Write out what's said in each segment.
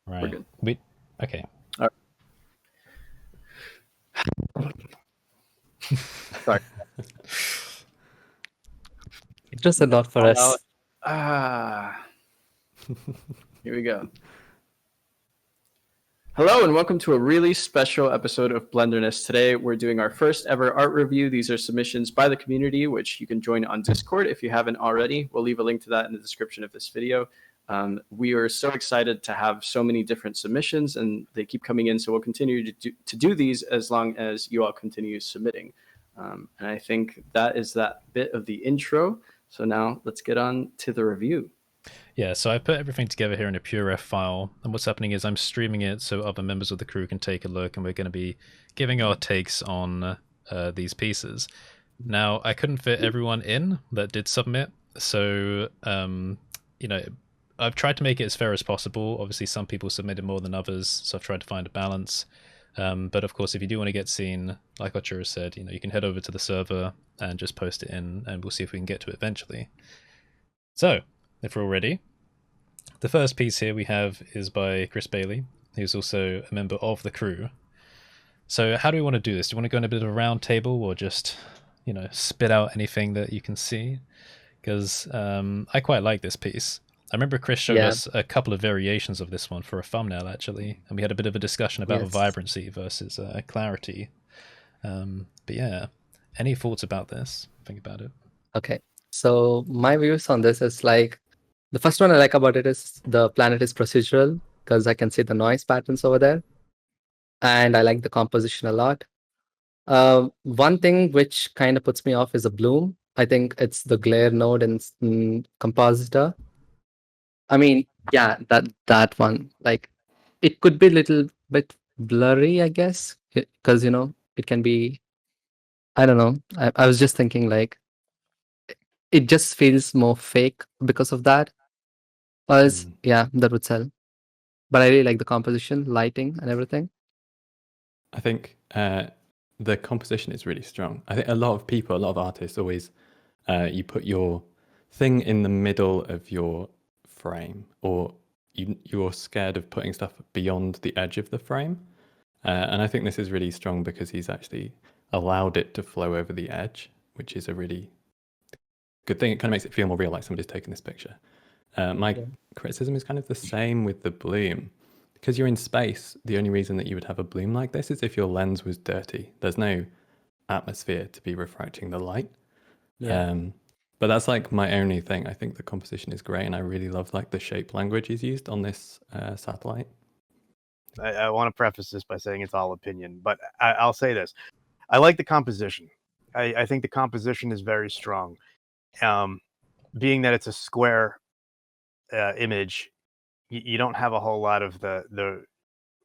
Right. We're good. Okay. All right. Sorry. It was a lot for us. Here we go. Hello and welcome to a really special episode of BlenderNest. Today we're doing our first ever art review. These are submissions by the community, which you can join on Discord if you haven't already. We'll leave a link to that in the description of this video. We are so excited to have so many different submissions, and they keep coming in, so we'll continue to do these as long as you all continue submitting. And I think that is that bit of the intro. So now let's get on to the review. Yeah, so I put everything together here in a PureRef file, and what's happening is I'm streaming it so other members of the crew can take a look, and we're going to be giving our takes on these pieces. Now, I couldn't fit everyone in that did submit, so I've tried to make it as fair as possible. Obviously, some people submitted more than others, so I've tried to find a balance. But of course, if you do want to get seen, like Ochura said, you can head over to the server and just post it in, and we'll see if we can get to it eventually. So, if we're all ready, the first piece here we have is by Chris Bailey, who's also a member of the crew. So how do we want to do this? Do you want to go in a bit of a round table, or just, spit out anything that you can see? Because I quite like this piece. I remember Chris showed us a couple of variations of this one for a thumbnail, actually, and we had a bit of a discussion about vibrancy versus clarity. But yeah, any thoughts about this? Think about it. Okay, so my views on this is like, the first one I like about it is the planet is procedural, because I can see the noise patterns over there. And I like the composition a lot. One thing which kind of puts me off is a bloom. I think it's the glare node in compositor. I mean, yeah, that one. Like, it could be a little bit blurry, I guess, because, it can be, I don't know. I was just thinking, like, it just feels more fake because of that. Yeah, that would sell. But I really like the composition, lighting, and everything. I think the composition is really strong. I think a lot of artists always, you put your thing in the middle of your frame, or you're scared of putting stuff beyond the edge of the frame. And I think this is really strong because he's actually allowed it to flow over the edge, which is a really good thing. It kind of makes it feel more real, like somebody's taken this picture. My criticism is kind of the same with the bloom. Because you're in space, the only reason that you would have a bloom like this is if your lens was dirty. There's no atmosphere to be refracting the light. But that's like my only thing. I think the composition is great, and I really love like the shape language he's used on this satellite. I want to preface this by saying it's all opinion, but I'll say this. I like the composition. I think the composition is very strong. Being that it's a square image, you don't have a whole lot of the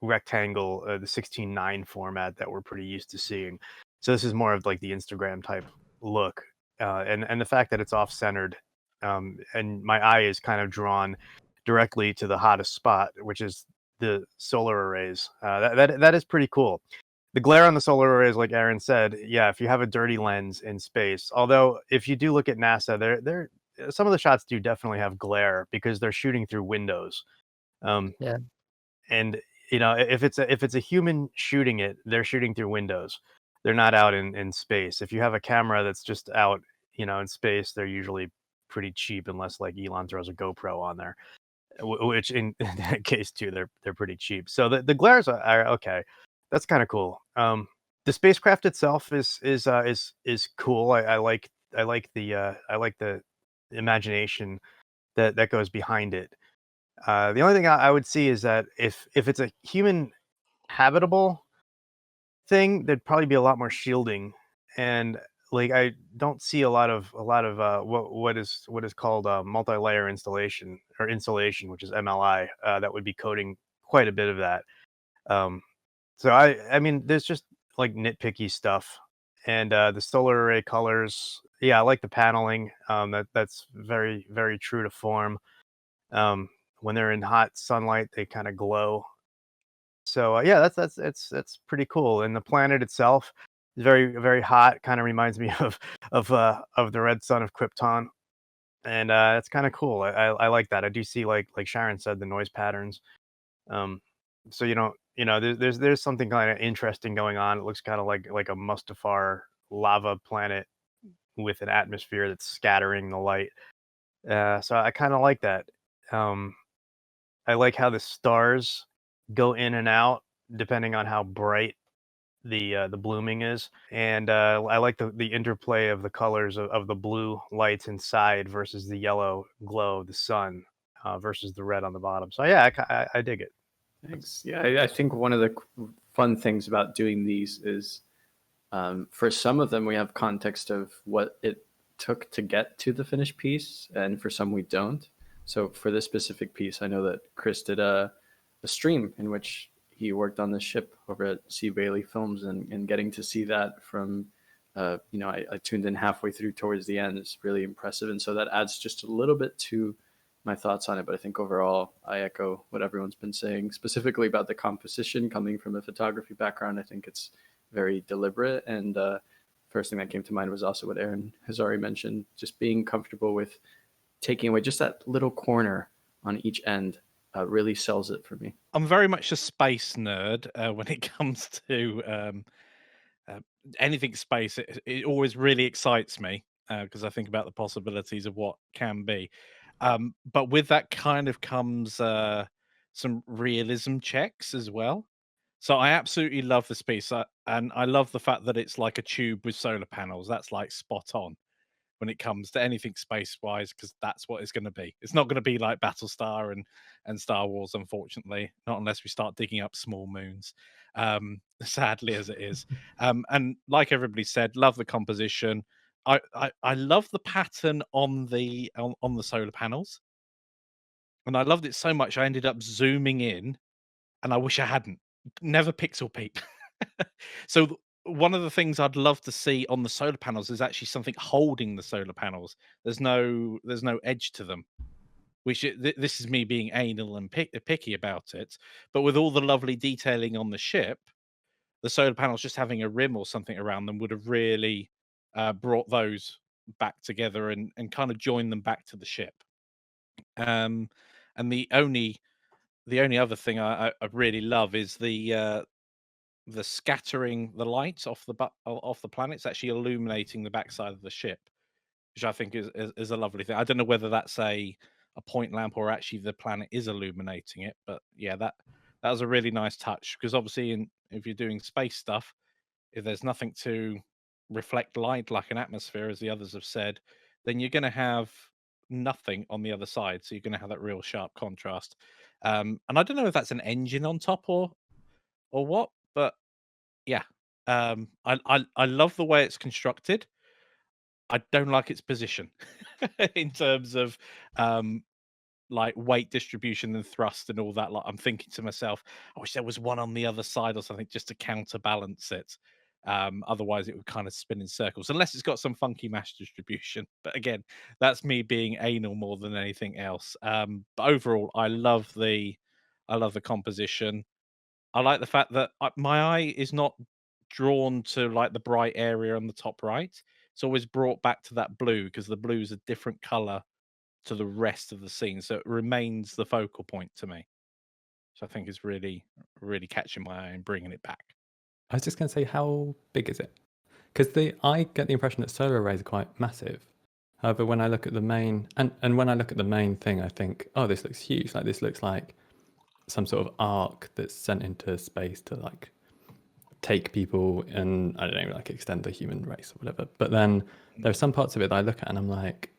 rectangle, the 16:9 format that we're pretty used to seeing. So this is more of like the Instagram type look, and the fact that it's off-centered, and my eye is kind of drawn directly to the hottest spot, which is the solar arrays. That is pretty cool. The glare on the solar arrays, like Aaron said, yeah, if you have a dirty lens in space, although if you do look at NASA, they're some of the shots do definitely have glare because they're shooting through windows. And if it's a human shooting it, they're shooting through windows. They're not out in space. If you have a camera that's just out, in space, they're usually pretty cheap unless like Elon throws a GoPro on there, which in that case too, they're pretty cheap. So the glares are okay. That's kind of cool. The spacecraft itself is cool. I like the imagination that goes behind it. The only thing I would see is that if it's a human habitable thing, there'd probably be a lot more shielding, and like I don't see a lot of what is called multi-layer installation or insulation, which is MLI, that would be coating quite a bit of that. So I mean, there's just like nitpicky stuff, and the solar array colors. Yeah, I like the paneling. That's very, very true to form. When they're in hot sunlight, they kind of glow. So yeah, that's pretty cool. And the planet itself is very, very hot. Kind of reminds me of the red sun of Krypton, and it's kind of cool. I like that. I do see like Sharon said, the noise patterns. So there's something kind of interesting going on. It looks kind of like a Mustafar lava planet with an atmosphere that's scattering the light. So I kind of like that. Um, I like how the stars go in and out depending on how bright the blooming is, and I like the interplay of the colors of the blue lights inside versus the yellow glow of the sun versus the red on the bottom. So yeah, I dig it. Thanks. Yeah, I think one of the fun things about doing these is for some of them we have context of what it took to get to the finished piece, and for some we don't. So for this specific piece, I know that Chris did a stream in which he worked on the ship over at C. Bailey Films, and getting to see that from, I tuned in halfway through towards the end is really impressive. And so that adds just a little bit to my thoughts on it. But I think overall, I echo what everyone's been saying, specifically about the composition coming from a photography background. I think it's very deliberate. And first thing that came to mind was also what Aaron has already mentioned, just being comfortable with taking away just that little corner on each end. Really sells it for me. I'm very much a space nerd when it comes to anything space. It always really excites me because I think about the possibilities of what can be. But with that kind of comes some realism checks as well. So I absolutely love this piece, and I love the fact that it's like a tube with solar panels. That's like spot on when it comes to anything space wise, because that's what it's going to be. It's not going to be like Battlestar and Star Wars, unfortunately, not unless we start digging up small moons, sadly as it is. And like everybody said, love the composition. I love the pattern on the solar panels, and I loved it so much I ended up zooming in, and I wish I hadn't. Never pixel peep. So one of the things I'd love to see on the solar panels is actually something holding the solar panels. There's no edge to them. Which this is me being anal and picky about it. But with all the lovely detailing on the ship, the solar panels just having a rim or something around them would have really brought those back together and kind of joined them back to the ship. And the only other thing I really love is the scattering the lights off the planets, actually illuminating the backside of the ship, which I think is a lovely thing. I don't know whether that's a point lamp or actually the planet is illuminating it, but yeah, that was a really nice touch, because obviously if you're doing space stuff, if there's nothing to reflect light like an atmosphere, as the others have said, then you're going to have nothing on the other side. So you're going to have that real sharp contrast. And I don't know if that's an engine on top or what, but yeah, I love the way it's constructed. I don't like its position in terms of like weight distribution and thrust and all that. Like, I'm thinking to myself, I wish there was one on the other side or something just to counterbalance it. Otherwise, it would kind of spin in circles, unless it's got some funky mass distribution. But again, that's me being anal more than anything else. But overall, I love the composition. I like the fact that my eye is not drawn to like the bright area on the top right. It's always brought back to that blue, because the blue is a different color to the rest of the scene, so it remains the focal point to me. So I think it's really, really catching my eye and bringing it back. I was just going to say, how big is it? Because I get the impression that solar arrays are quite massive. However, when I look at the main and when I look at the main thing, I think, oh, this looks huge. Like, this looks like some sort of arc that's sent into space to like take people and, I don't know, like extend the human race or whatever. But then there are some parts of it that I look at and I'm like,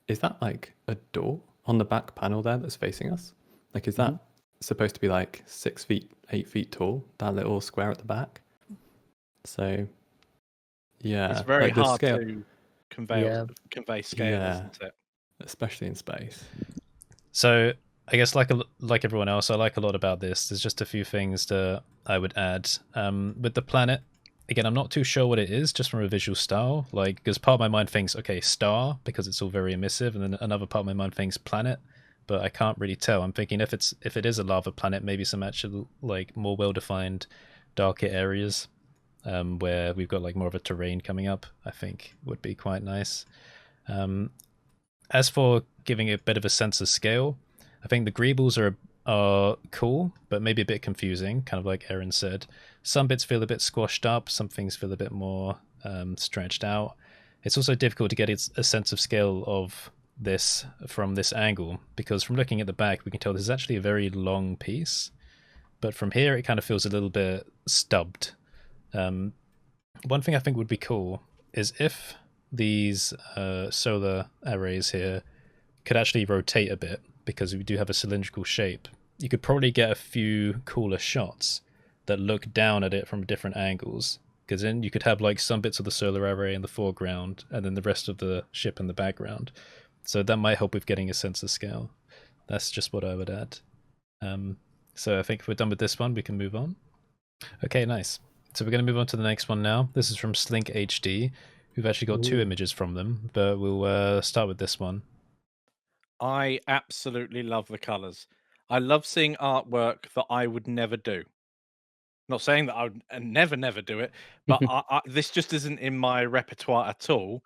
is that like a door on the back panel there that's facing us? Like, is that supposed to be like 6 feet, 8 feet tall, that little square at the back? So yeah, it's very like the hard scale, to convey scale, isn't it? especially in space. So I guess like everyone else, I like a lot about this. There's just a few things that I would add. With the planet, again, I'm not too sure what it is, just from a visual style. Like, because part of my mind thinks, okay, star, because it's all very emissive, and then another part of my mind thinks planet, but I can't really tell. I'm thinking if it is a lava planet, maybe some actual like more well-defined darker areas where we've got like more of a terrain coming up, I think would be quite nice. As for giving a bit of a sense of scale, I think the greebles are cool, but maybe a bit confusing, kind of like Aaron said. Some bits feel a bit squashed up, some things feel a bit more stretched out. It's also difficult to get a sense of scale of this from this angle, because from looking at the back, we can tell this is actually a very long piece, but from here it kind of feels a little bit stubbed. One thing I think would be cool is if these solar arrays here could actually rotate a bit, because we do have a cylindrical shape. You could probably get a few cooler shots that look down at it from different angles, because then you could have like some bits of the solar array in the foreground and then the rest of the ship in the background. So that might help with getting a sense of scale. That's just what I would add. So I think if we're done with this one, we can move on. Okay, nice. So we're going to move on to the next one now. This is from Slinc HD. We've actually got two images from them, but we'll start with this one. I absolutely love the colors. I love seeing artwork that I would never do. Not saying that I would never do it, but this just isn't in my repertoire at all.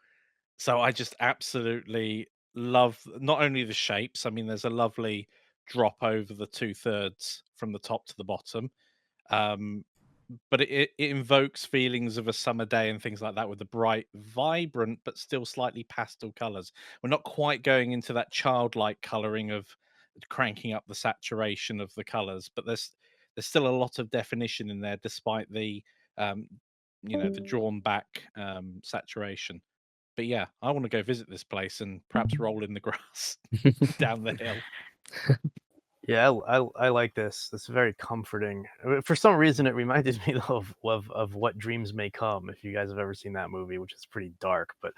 So I just absolutely love not only the shapes. I mean, there's a lovely drop over the 2/3 from the top to the bottom. But it invokes feelings of a summer day and things like that, with the bright, vibrant, but still slightly pastel colors. We're not quite going into that childlike coloring of cranking up the saturation of the colors, but there's still a lot of definition in there, despite the the drawn back saturation. But yeah, I want to go visit this place and perhaps roll in the grass down the hill. Yeah, I like this. It's very comforting. For some reason, it reminded me of What Dreams May Come. If you guys have ever seen that movie, which is pretty dark, but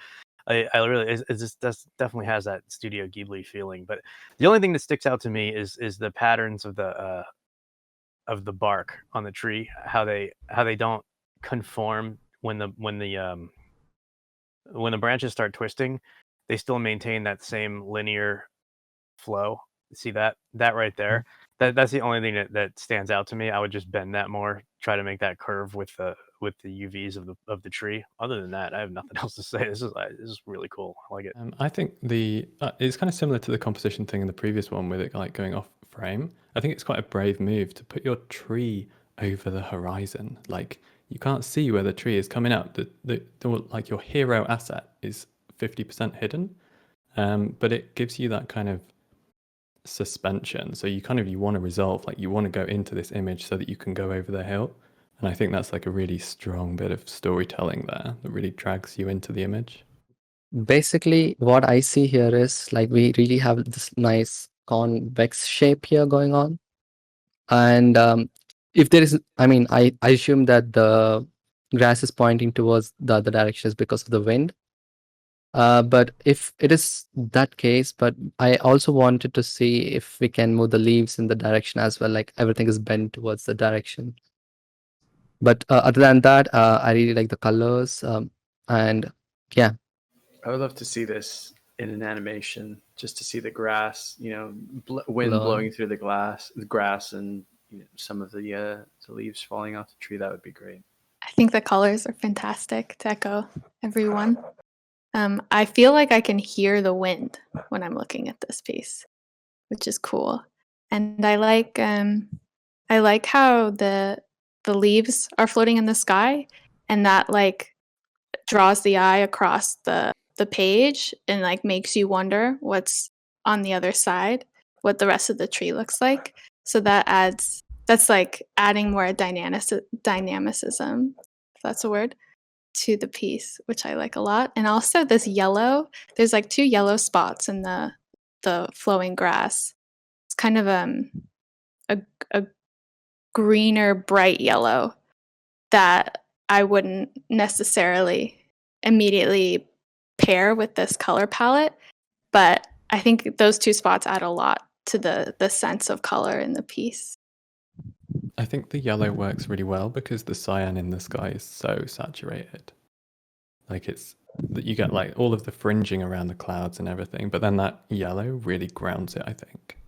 I really it just definitely has that Studio Ghibli feeling. But the only thing that sticks out to me is the patterns of the bark on the tree. How they don't conform when the branches start twisting, they still maintain that same linear flow. See that right there? That's the only thing that stands out to me. I would just bend that more, try to make that curve with the UVs of the tree. Other than that, I have nothing else to say. This is really cool. I like it. I think it's kind of similar to the composition thing in the previous one, with it like going off frame. I think it's quite a brave move to put your tree over the horizon. Like, you can't see where the tree is coming up. The like, your hero asset is 50% hidden, but it gives you that kind of suspension. So you want to resolve, like, you want to go into this image so that you can go over the hill. And I think that's like a really strong bit of storytelling there that really drags you into the image. Basically, what I see here is like we really have this nice convex shape here going on. And if there is, I mean, I assume that the grass is pointing towards the other directions because of the wind. But if it is that case, but I also wanted to see if we can move the leaves in the direction as well, like everything is bent towards the direction. But other than that, I really like the colors, and yeah. I would love to see this in an animation, just to see the grass, wind blowing through the grass, and some of the leaves falling off the tree. That would be great. I think the colors are fantastic, to echo everyone. I feel like I can hear the wind when I'm looking at this piece, which is cool. And I like how the leaves are floating in the sky, and that like draws the eye across the page and like makes you wonder what's on the other side, what the rest of the tree looks like. So that's like adding more dynamicism, if that's a word, to the piece, which I like a lot. And also this yellow, there's like 2 yellow spots in the flowing grass. It's kind of a greener, bright yellow that I wouldn't necessarily immediately pair with this color palette, but I think those 2 spots add a lot to the sense of color in the piece. I think the yellow works really well because the cyan in the sky is so saturated. Like, it's that you get like all of the fringing around the clouds and everything, but then that yellow really grounds it, I think.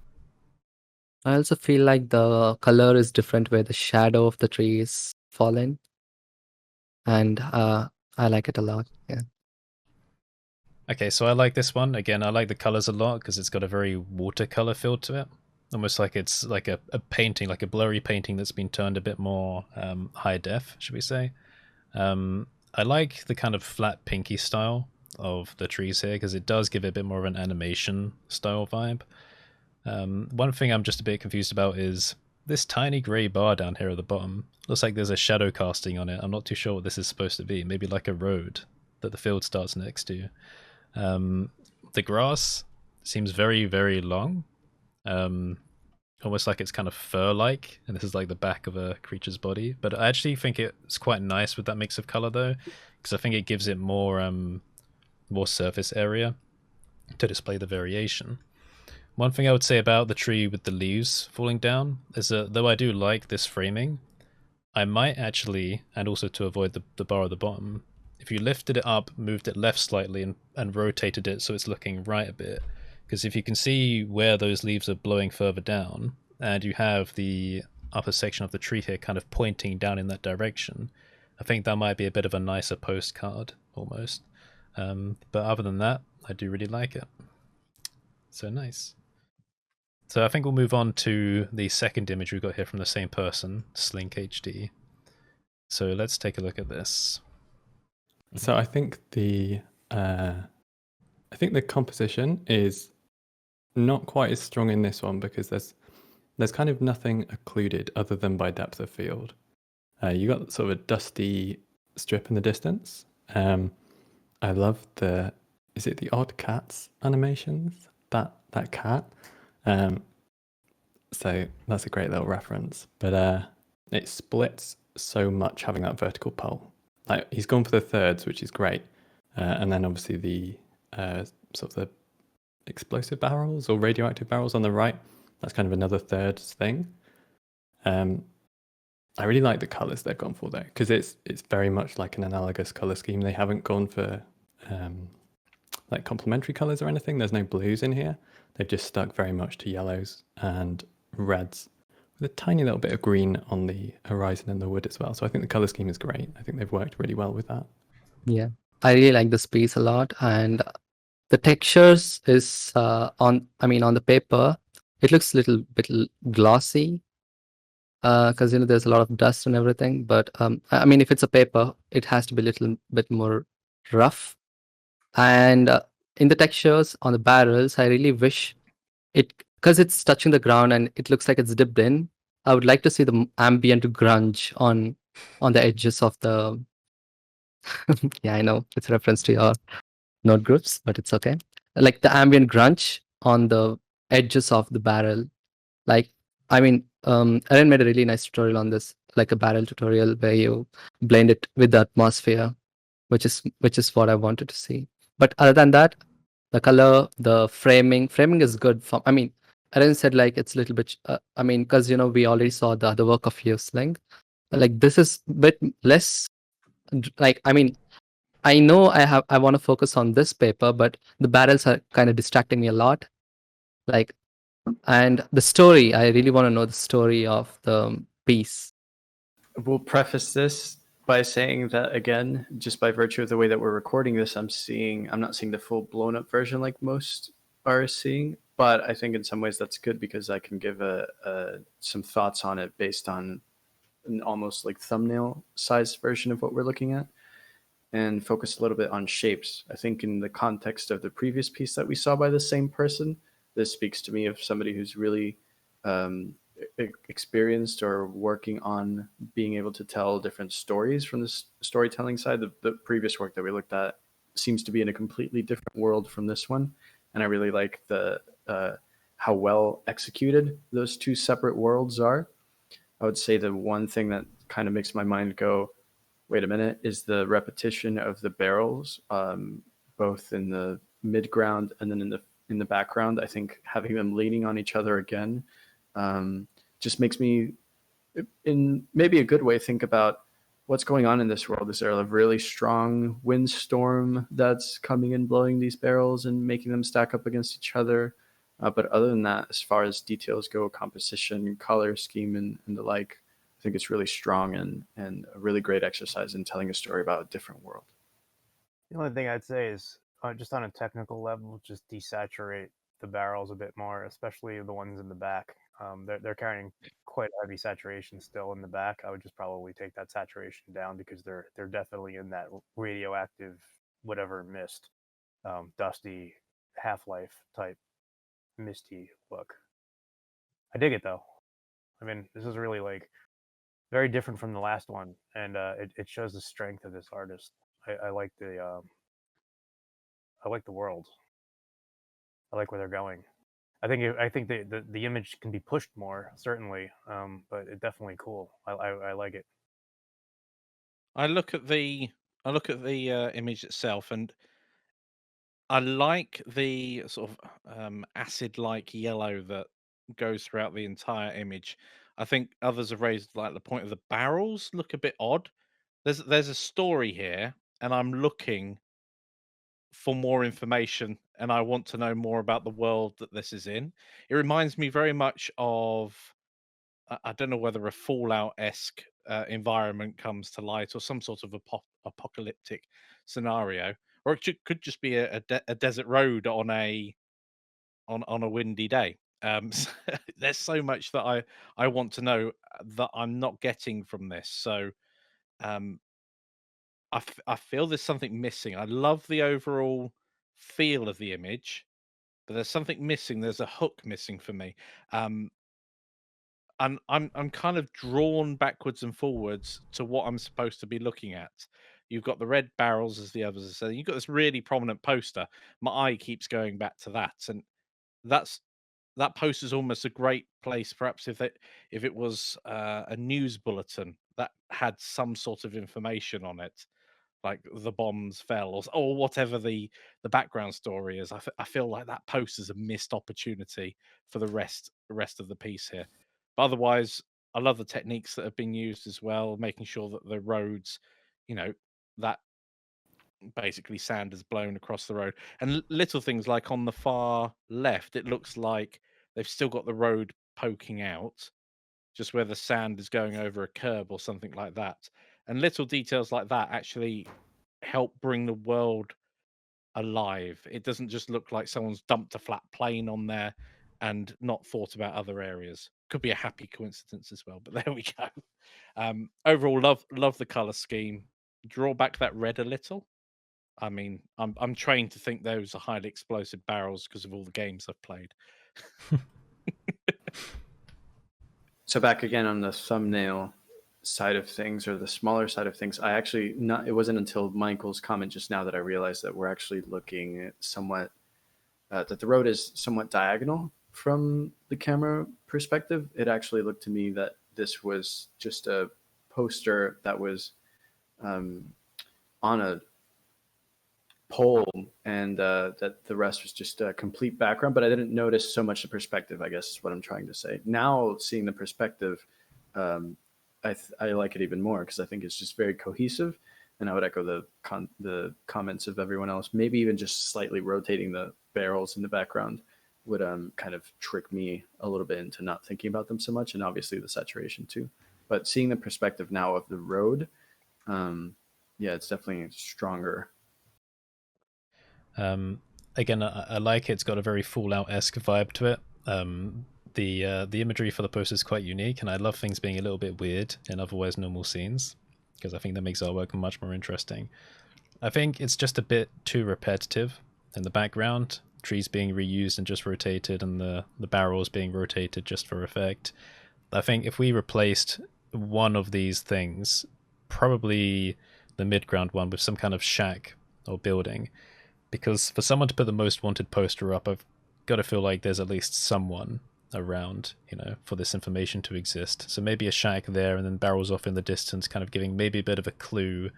I also feel like the color is different where the shadow of the tree is falling, and I like it a lot. Yeah. Okay, so I like this one. Again, I like the colors a lot because it's got a very watercolor feel to it. almost like it's like a painting, like a blurry painting that's been turned a bit more high def, should we say. I like the kind of flat pinky style of the trees here because it does give it a bit more of an animation style vibe. One thing I'm just a bit confused about is this tiny grey bar down here at the bottom. Looks like there's a shadow casting on it. I'm not too sure what this is supposed to be. Maybe like a road that the field starts next to. The grass seems very, very long. Almost like it's kind of fur-like, and this is like the back of a creature's body. But I actually think it's quite nice with that mix of color, though, because I think it gives it more surface area to display the variation. One thing I would say about the tree with the leaves falling down is that though I do like this framing, I might actually, and also to avoid the bar at the bottom, if you lifted it up, moved it left slightly, and rotated it so it's looking right a bit, because if you can see where those leaves are blowing further down, and you have the upper section of the tree here kind of pointing down in that direction, I think that might be a bit of a nicer postcard, almost. But other than that, I do really like it. So nice. So I think we'll move on to the second image we got here from the same person, Slinc HD. So let's take a look at this. So I think the composition is not quite as strong in this one because there's kind of nothing occluded other than by depth of field. You got sort of a dusty strip in the distance. I love is it the Odd Cats animations? That cat. So that's a great little reference. But it splits so much having that vertical pole. Like he's gone for the thirds, which is great. And then obviously the sort of the explosive barrels or radioactive barrels on the right. That's kind of another third thing. I really like the colors they've gone for there because it's very much like an analogous color scheme. They haven't gone for like complementary colors or anything. There's no blues in here. They've just stuck very much to yellows and reds with a tiny little bit of green on the horizon and the wood as well. So I think the color scheme is great. I think they've worked really well with that. Yeah, I really like this piece a lot, and the textures is on the paper, it looks a little bit glossy because there's a lot of dust and everything. But if it's a paper, it has to be a little bit more rough. And in the textures on the barrels, I really wish it, because it's touching the ground and it looks like it's dipped in. I would like to see the ambient grunge on the edges of the. Yeah, I know it's a reference to your node groups, but it's okay. Like the ambient grunge on the edges of the barrel. Like, Erin made a really nice tutorial on this, like a barrel tutorial where you blend it with the atmosphere, which is what I wanted to see. But other than that, the color, the framing is good. Erin said like it's a little bit. Because we already saw the other work of Slinc. Like this is a bit less. Like I know I want to focus on this paper, but the barrels are kind of distracting me a lot. Like, and the story, I really want to know the story of the piece. We'll preface this by saying that again, just by virtue of the way that we're recording this, I'm not seeing the full blown up version like most are seeing, but I think in some ways that's good because I can give some thoughts on it based on an almost like thumbnail size version of what we're looking at, and focus a little bit on shapes. I think in the context of the previous piece that we saw by the same person, this speaks to me of somebody who's really experienced or working on being able to tell different stories from the storytelling side. The previous work that we looked at seems to be in a completely different world from this one, and I really like the how well executed those two separate worlds are. I would say the one thing that kind of makes my mind go, wait a minute, is the repetition of the barrels, both in the midground and then in the background. I think having them leaning on each other again just makes me, in maybe a good way, think about what's going on in this world. Is there a really strong windstorm that's coming and blowing these barrels and making them stack up against each other? But other than that, as far as details go, composition, color scheme, and the like, I think it's really strong and a really great exercise in telling a story about a different world. The only thing I'd say is just on a technical level, just desaturate the barrels a bit more, especially the ones in the back. They're carrying quite heavy saturation still in the back. I would just probably take that saturation down because they're definitely in that radioactive whatever mist, dusty half-life type misty look. I dig it though. I mean, this is really like very different from the last one, and it shows the strength of this artist. I like the world. I like where they're going. I think the image can be pushed more certainly, but it's definitely cool. I like it. I look at the image itself, and I like the sort of acid-like yellow that goes throughout the entire image. I think others have raised like the point of the barrels look a bit odd. There's a story here, and I'm looking for more information, and I want to know more about the world that this is in. It reminds me very much of I don't know whether a Fallout-esque environment comes to light or some sort of apocalyptic scenario, or it could just be a desert road on a windy day. So there's so much that I want to know that I'm not getting from this. So um, I feel there's something missing. I love the overall feel of the image, but there's something missing. There's a hook missing for me. Um, and I'm kind of drawn backwards and forwards to what I'm supposed to be looking at. You've got the red barrels, as the others are saying. You've got this really prominent poster. My eye keeps going back to that, and that's that poster is almost a great place, perhaps if it was a news bulletin that had some sort of information on it, like the bombs fell or whatever the background story is. I feel like that post is a missed opportunity for the rest of the piece here. But otherwise, I love the techniques that have been used as well, making sure that the roads, that basically sand is blown across the road, and little things like on the far left, it looks like they've still got the road poking out, just where the sand is going over a curb or something like that. And little details like that actually help bring the world alive. It doesn't just look like someone's dumped a flat plane on there and not thought about other areas. Could be a happy coincidence as well, but there we go. Overall, love the color scheme. Draw back that red a little. I mean, I'm trained to think those are highly explosive barrels because of all the games I've played. So back again on the thumbnail side of things, or the smaller side of things, it wasn't until Michael's comment just now that I realized that we're actually looking at somewhat that the road is somewhat diagonal from the camera perspective. It actually looked to me that this was just a poster that was on a pole, and that the rest was just a complete background, but I didn't notice so much the perspective, I guess is what I'm trying to say. Now seeing the perspective, I like it even more because I think it's just very cohesive, and I would echo the comments of everyone else. Maybe even just slightly rotating the barrels in the background would kind of trick me a little bit into not thinking about them so much, and obviously the saturation too. But seeing the perspective now of the road, yeah, it's definitely stronger. Again, I like it. It's got a very Fallout-esque vibe to it. The imagery for the poster is quite unique, and I love things being a little bit weird in otherwise normal scenes, because I think that makes artwork much more interesting. I think it's just a bit too repetitive in the background, trees being reused and just rotated, and the barrels being rotated just for effect. I think if we replaced one of these things, probably the mid-ground one, with some kind of shack or building, because for someone to put the most wanted poster up, I've got to feel like there's at least someone around, for this information to exist. So maybe a shack there, and then barrels off in the distance, kind of giving maybe a bit of a clue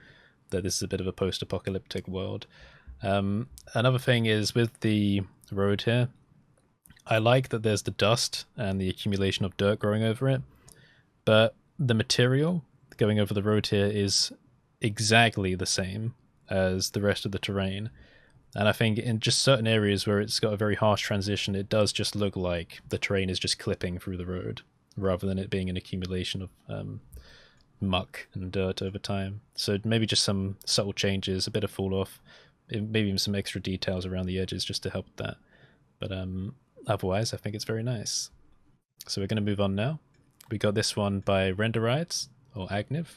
that this is a bit of a post-apocalyptic world. Another thing is with the road here, I like that there's the dust and the accumulation of dirt growing over it, but the material going over the road here is exactly the same as the rest of the terrain. And I think in just certain areas where it's got a very harsh transition, it does just look like the terrain is just clipping through the road, rather than it being an accumulation of muck and dirt over time. So maybe just some subtle changes, a bit of fall off, maybe even some extra details around the edges just to help with that. But otherwise, I think it's very nice. So we're going to move on now. We got this one by Renderites, or Agniv.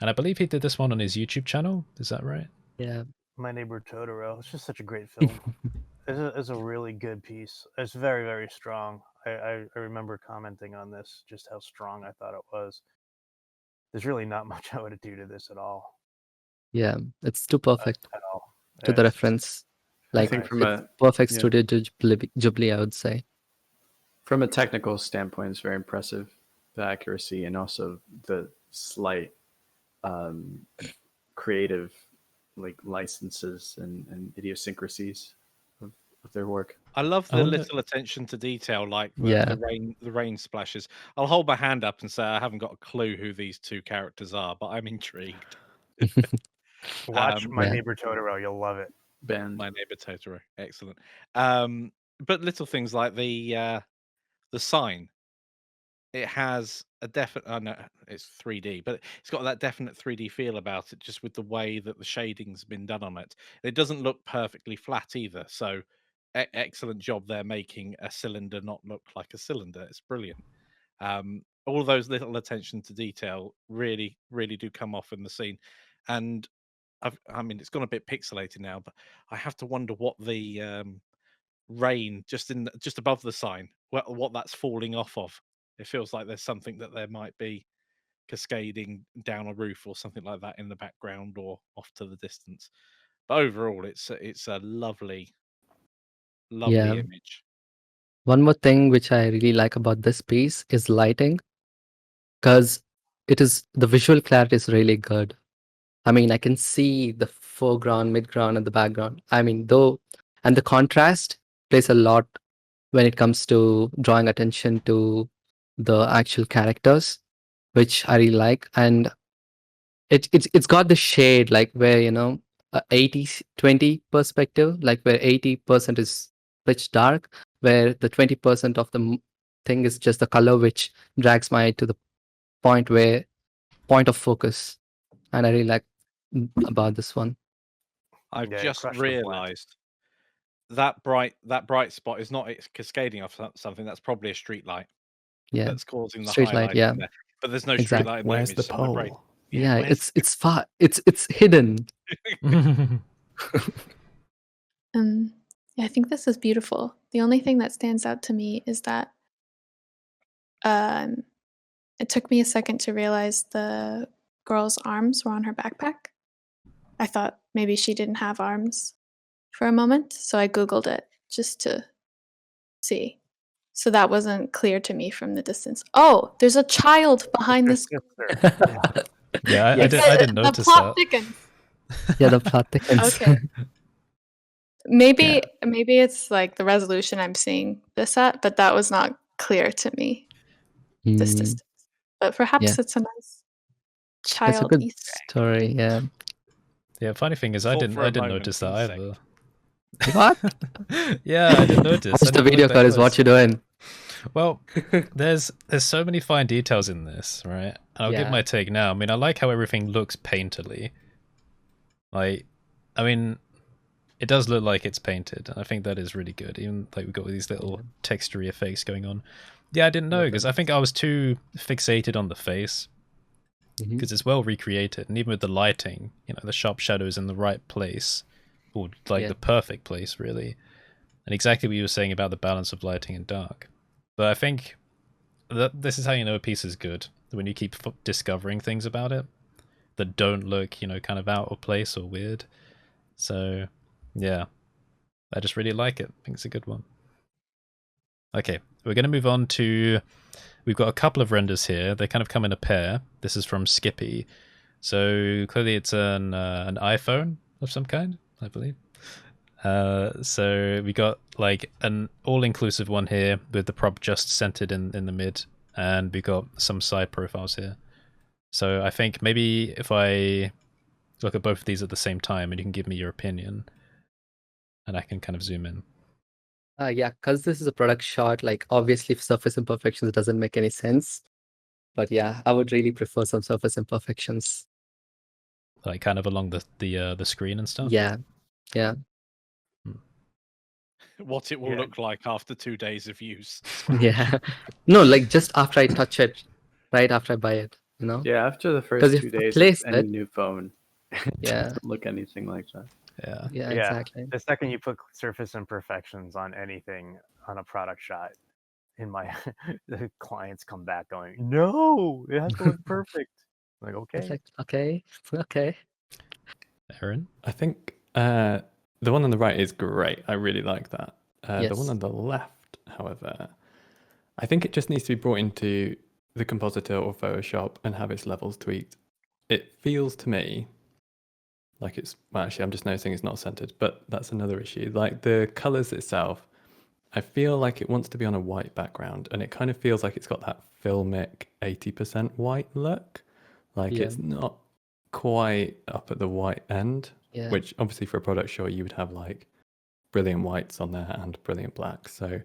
And I believe he did this one on his YouTube channel. Is that right? Yeah. My Neighbor Totoro. It's just such a great film. It's a really good piece. It's very, very strong. I remember commenting on this, just how strong I thought it was. There's really not much I would do to this at all. Yeah, it's too perfect At all. to the It's- reference. I Like, think it's from a perfect yeah. Studio Ghibli, I would say. From a technical standpoint, it's very impressive, the accuracy and also the slight creative like licenses and idiosyncrasies of their work. I love I the wonder- little attention to detail, like Yeah. the rain splashes. I'll hold my hand up and say I haven't got a clue who these two characters are, but I'm intrigued. Watch My Yeah. Neighbor Totoro. You'll love it. Band. My Neighbor Totoro, excellent. But little things like the sign. It has a definite. Oh no, it's 3D, but it's got that definite 3D feel about it, just with the way that the shading's been done on it. It doesn't look perfectly flat either. So, excellent job there making a cylinder not look like a cylinder. It's brilliant. All of those little attention to detail really, really do come off in the scene. And I mean, it's gone a bit pixelated now, but I have to wonder what the rain just above the sign, what that's falling off of. It feels like there's something that there might be cascading down a roof or something like that in the background or off to the distance. But overall, it's a lovely Yeah. image. One more thing which I really like about this piece is lighting, because the visual clarity is really good. I mean, I can see the foreground, midground, and the background. I mean, and the contrast plays a lot when it comes to drawing attention to the actual characters, which I really like. And it's got the shade, like where, 80-20 perspective, like where 80% is pitch dark, where the 20% of the thing is just the color, which drags my eye to the point of focus. And I really like about this one. I've Yeah, just crushed the blend. realised that bright spot is not it's cascading off something. That's probably a street light Yeah, that's causing the street light, highlight yeah. in there. But there's no Exactly. street light in the Where's image, the so my brain. pole? Yeah, where's- it's far. It's hidden. Yeah, I think this is beautiful. The only thing that stands out to me is that it took me a second to realize the girl's arms were on her backpack. I thought maybe she didn't have arms for a moment, so I Googled it just to see. So that wasn't clear to me from the distance. Oh, there's a child behind this. Yeah, I Yes. didn't The notice plot that. thickens. Yeah, the plot thickens. Okay. Maybe it's like the resolution I'm seeing this at, but that was not clear to me. This Mm, distance. But perhaps yeah. it's a nice It's a child good Easter egg. story. Yeah. Yeah, funny thing is, I Thought didn't for a moment notice for that a either. What? Yeah, I didn't notice. I Watch the never video looked that card is what close. you're doing. Well, there's so many fine details in this, right? And I'll give Yeah. my take now. I mean, I like how everything looks painterly. Like, I mean, it does look like it's painted, and I think that is really good. Even like we've got these little textury effects going on. Yeah, I didn't know because I think I was too fixated on the face Mhm. because it's well recreated, and even with the lighting, the sharp shadows in the right place, or like Yeah. the perfect place, really, and exactly what you were saying about the balance of lighting and dark. But I think that this is how you know a piece is good, when you keep discovering things about it that don't look, kind of out of place or weird. So, yeah, I just really like it. I think it's a good one. Okay, we're going to move on to... We've got a couple of renders here. They kind of come in a pair. This is from Skippy. So clearly it's an iPhone of some kind, I believe. So we got like an all-inclusive one here with the prop just centered in the mid, and we got some side profiles here. So I think maybe if I look at both of these at the same time, and you can give me your opinion, and I can kind of zoom in. Yeah, because this is a product shot, like obviously surface imperfections doesn't make any sense. But yeah, I would really prefer some surface imperfections. Like kind of along the screen and stuff. Yeah, yeah. what it will Yeah. look like after 2 days of use. Yeah. No, like just after I touch it, right after I buy it, you know? Yeah, after the first 'Cause if 2 I days of place any it- new phone, it Yeah. doesn't look anything like that. Yeah. Yeah, Yeah. exactly. The second you put surface imperfections on anything on a product shot, in my the clients come back going, "No, it has to look perfect." I'm like, It's okay. like, okay, okay. Aaron? I think the one on the right is great. I really like that. The one Yes. on the left, however, I think it just needs to be brought into the compositor or Photoshop and have its levels tweaked. It feels to me like it's, well, actually, I'm just noticing it's not centered, but that's another issue. Like the colors itself, I feel like it wants to be on a white background, and it kind of feels like it's got that filmic 80% white look. Like Yeah. it's not quite up at the white end, Yeah. which obviously for a product shot you would have like brilliant whites on there and brilliant blacks. So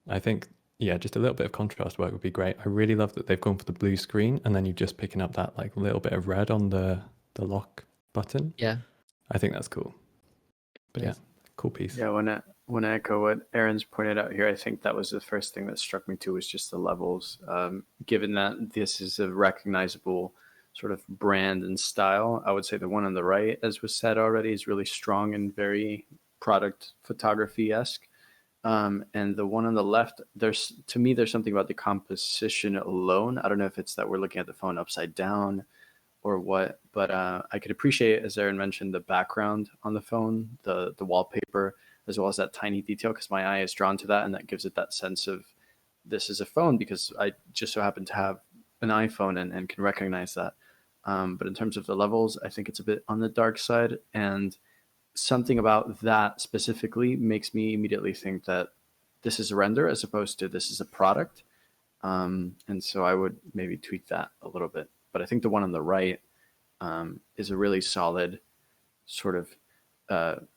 I think, yeah, just a little bit of contrast work would be great. I really love that they've gone for the blue screen and then you're just picking up that like little bit of red on the lock button. Yeah. I think that's cool. But Yes. yeah, cool piece. Yeah, when I echo what Aaron's pointed out here, I think that was the first thing that struck me too, was just the levels. Given that this is a recognizable sort of brand and style, I would say the one on the right, as was said already, is really strong and very product photography-esque. And the one on the left, there's something about the composition alone. I don't know if it's that we're looking at the phone upside down or what, but I could appreciate, as Aaron mentioned, the background on the phone, the wallpaper, as well as that tiny detail, because my eye is drawn to that, and that gives it that sense of this is a phone, because I just so happen to have an iPhone and can recognize that. But in terms of the levels, I think it's a bit on the dark side, and something about that specifically makes me immediately think that this is a render as opposed to this is a product. And so I would maybe tweak that a little bit. But I think the one on the right is a really solid sort of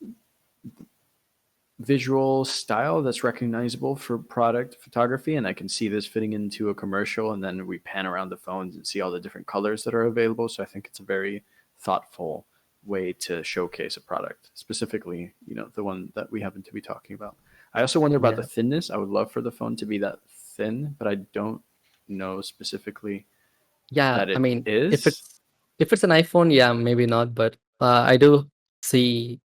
visual style that's recognizable for product photography. And I can see this fitting into a commercial, and then we pan around the phones and see all the different colors that are available. So I think it's a very thoughtful way to showcase a product, specifically, the one that we happen to be talking about. I also wonder about the thinness. I would love for the phone to be that thin, but I don't know specifically. Yeah, that it I mean, is. if it's an iPhone, yeah, maybe not, but I do see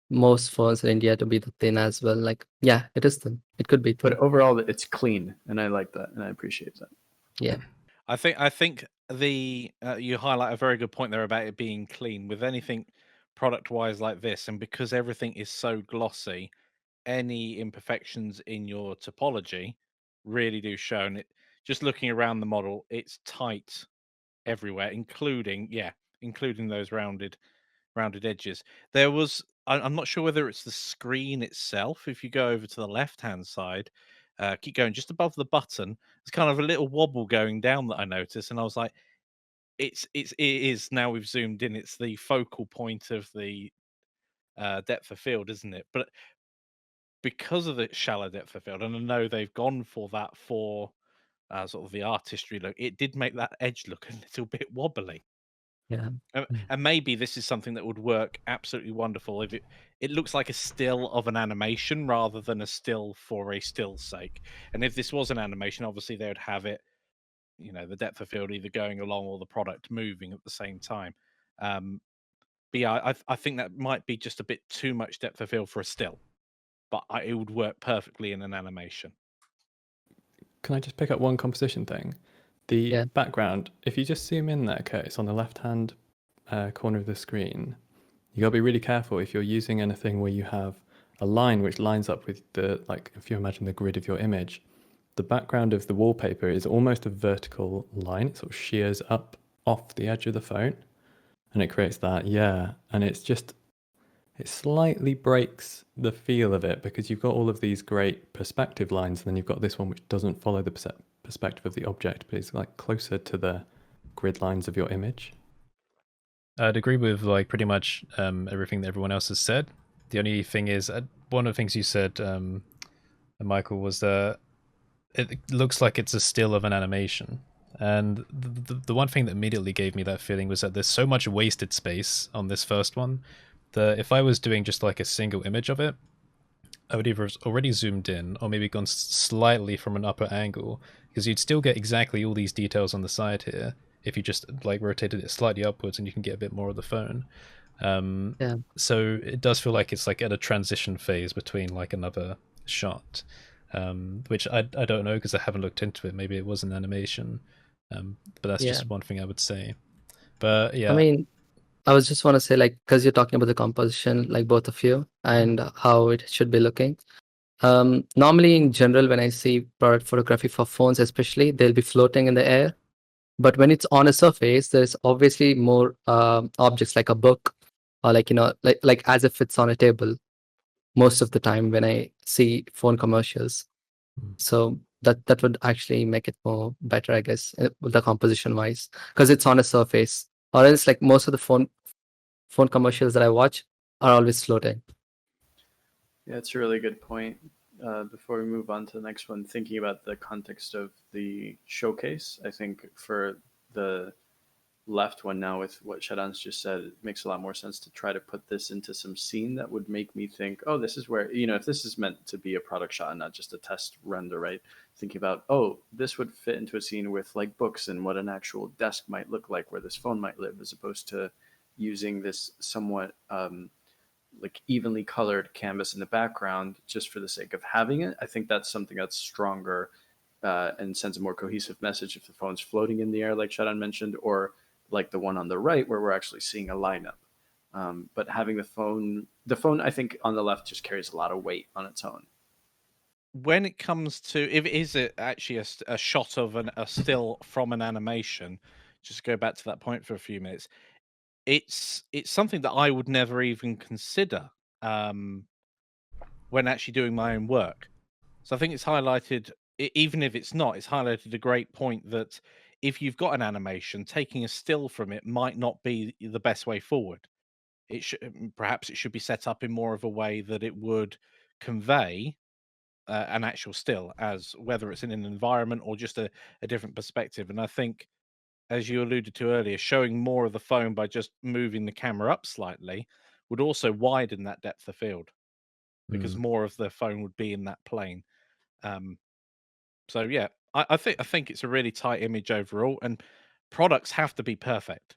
most phones in India to be thin as well. Like, yeah, it is thin. It could be thin. But overall, it's clean, and I like that, and I appreciate that. Yeah. I think the you highlight a very good point there about it being clean with anything product wise like this, and because everything is so glossy, any imperfections in your topology really do show. And it, just looking around the model, it's tight everywhere, including those rounded edges. There was, I'm not sure whether it's the screen itself. If you go over to the left hand side, keep going just above the button, there's kind of a little wobble going down that I noticed, and I was like, it is now we've zoomed in. It's the focal point of the depth of field, isn't it? But because of the shallow depth of field, and I know they've gone for that for sort of the artistry look, it did make that edge look a little bit wobbly. Yeah. And maybe this is something that would work absolutely wonderful if it looks like a still of an animation rather than a still for a still's sake. And if this was an animation, obviously they would have it, the depth of field either going along or the product moving at the same time. But yeah, I think that might be just a bit too much depth of field for a still, but it would work perfectly in an animation. Can I just pick up one composition thing? The background, if you just zoom in there, Kurt, it's on the left-hand corner of the screen. You gotta be really careful if you're using anything where you have a line which lines up with the, like, if you imagine the grid of your image, the background of the wallpaper is almost a vertical line. It sort of shears up off the edge of the phone, and it creates that, and it's just, it slightly breaks the feel of it because you've got all of these great perspective lines, and then you've got this one which doesn't follow the perspective of the object, but it's like closer to the grid lines of your image. I'd agree with like pretty much everything that everyone else has said. The only thing is, one of the things you said, Michael, was that it looks like it's a still of an animation. And the one thing that immediately gave me that feeling was that there's so much wasted space on this first one that if I was doing just like a single image of it, I would either have already zoomed in or maybe gone slightly from an upper angle, because you'd still get exactly all these details on the side here if you just like rotated it slightly upwards, and you can get a bit more of the phone. Yeah. So it does feel like it's like at a transition phase between like another shot, which I don't know because I haven't looked into it. Maybe it was an animation, but that's Yeah. just one thing I would say. But I yeah, mean, I was just want to say, like, because you're talking about the composition, like both of you, and how it should be looking. Normally, in general, when I see product photography for phones, especially, they'll be floating in the air. But when it's on a surface, there's obviously more objects like a book, or like like as if it's on a table. Most of the time, when I see phone commercials, so that would actually make it more better, I guess, with the composition wise, because it's on a surface. Or else, like most of the phone commercials that I watch are always floating. Yeah, it's a really good point. Before we move on to the next one, thinking about the context of the showcase, I think for the left one now with what Shadans just said, it makes a lot more sense to try to put this into some scene that would make me think, oh, this is where, if this is meant to be a product shot and not just a test render, right? Thinking about, oh, this would fit into a scene with like books and what an actual desk might look like where this phone might live, as opposed to using this somewhat like evenly colored canvas in the background just for the sake of having it. I think that's something that's stronger and sends a more cohesive message if the phone's floating in the air, like Shadan mentioned, or like the one on the right where we're actually seeing a lineup. But having the phone, I think on the left just carries a lot of weight on its own. When it comes to if it is actually a shot of a still from an animation, just go back to that point for a few minutes. It's something that I would never even consider when actually doing my own work. So I think it's highlighted, even if it's not, it's highlighted a great point that if you've got an animation, taking a still from it might not be the best way forward. It should perhaps it should be set up in more of a way that it would convey an actual still, as whether it's in an environment or just a different perspective. And I think, as you alluded to earlier, showing more of the phone by just moving the camera up slightly would also widen that depth of field because more of the phone would be in that plane. So yeah, I think it's a really tight image overall, and products have to be perfect.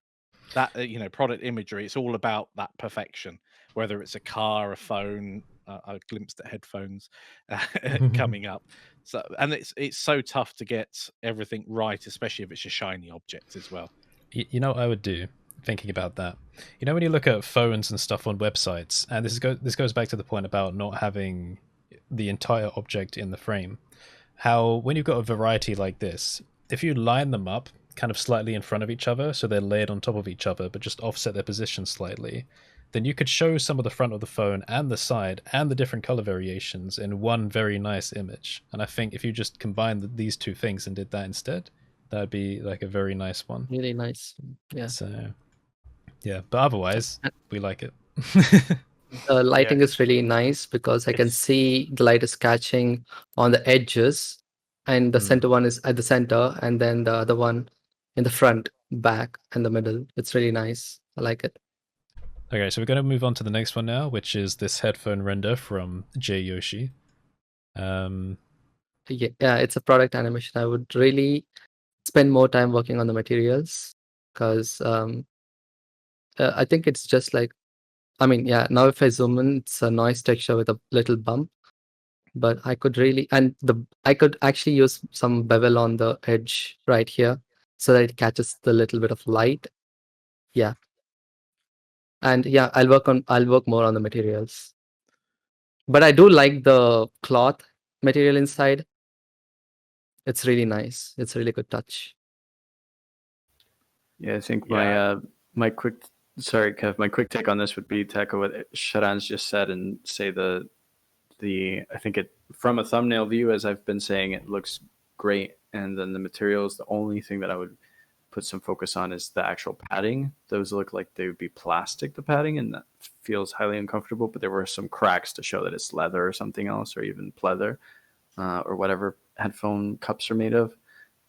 That product imagery, it's all about that perfection. Whether it's a car, a phone, I glimpsed at headphones coming up. So, and it's so tough to get everything right, especially if it's a shiny object as well. You know what I would do, thinking about that? When you look at phones and stuff on websites, and this goes back to the point about not having the entire object in the frame. How when you've got a variety like this, if you line them up kind of slightly in front of each other, so they're layered on top of each other, but just offset their position slightly, then you could show some of the front of the phone and the side and the different color variations in one very nice image. And I think if you just combined these two things and did that instead, that would be like a very nice one. Really nice. Yeah. So, yeah, but otherwise, we like it. The lighting is really nice because I can see the light is catching on the edges, and the center one is at the center, and then the other one in the front, back, and the middle. It's really nice. I like it. Okay, so we're going to move on to the next one now, which is this headphone render from JYoshi. Yeah, it's a product animation. I would really spend more time working on the materials because I think it's just like, I mean, yeah, now if I zoom in, it's a noise texture with a little bump, but I could really, I could actually use some bevel on the edge right here so that it catches the little bit of light. Yeah. And yeah, I'll work more on the materials. But I do like the cloth material inside. It's really nice. It's a really good touch. Yeah, I think Yeah. my quick sorry, Kev, my quick take on this would be to echo what Sharan's just said and say the I think it from a thumbnail view, as I've been saying, it looks great. And then the materials, the only thing that I would put some focus on is the actual padding. Those look like they would be plastic, the padding, and that feels highly uncomfortable. But there were some cracks to show that it's leather or something else, or even pleather, or whatever headphone cups are made of.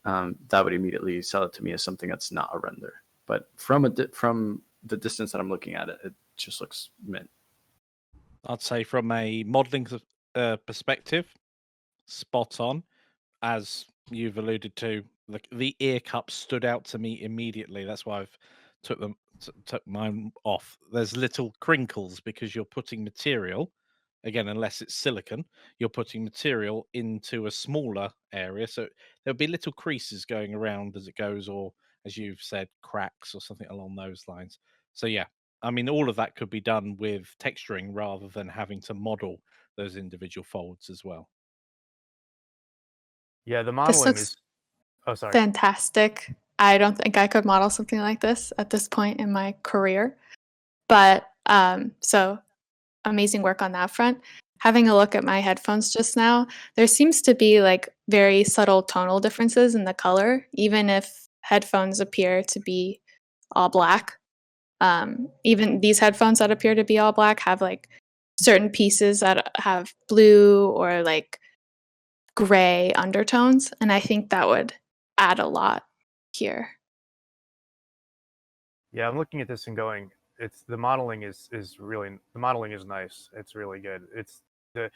That would immediately sell it to me as something that's not a render. But from the distance that I'm looking at it, it just looks mint. I'd say from a modeling perspective, spot on. As you've alluded to, the ear cup stood out to me immediately. That's why I've took mine off. There's little crinkles because you're putting material, again, unless it's silicon, you're putting material into a smaller area. So there'll be little creases going around as it goes, or as you've said, cracks or something along those lines. So yeah, I mean, all of that could be done with texturing rather than having to model those individual folds as well. Yeah, the This modeling looks is. Oh, sorry. fantastic. I don't think I could model something like this at this point in my career. But so amazing work on that front. Having a look at my headphones just now, there seems to be like very subtle tonal differences in the color, even if headphones appear to be all black. Even these headphones that appear to be all black have like certain pieces that have blue or like gray undertones, and I think that would add a lot here. Yeah, I'm looking at this and going, it's the modeling is really the modeling is nice. It's really good. It's the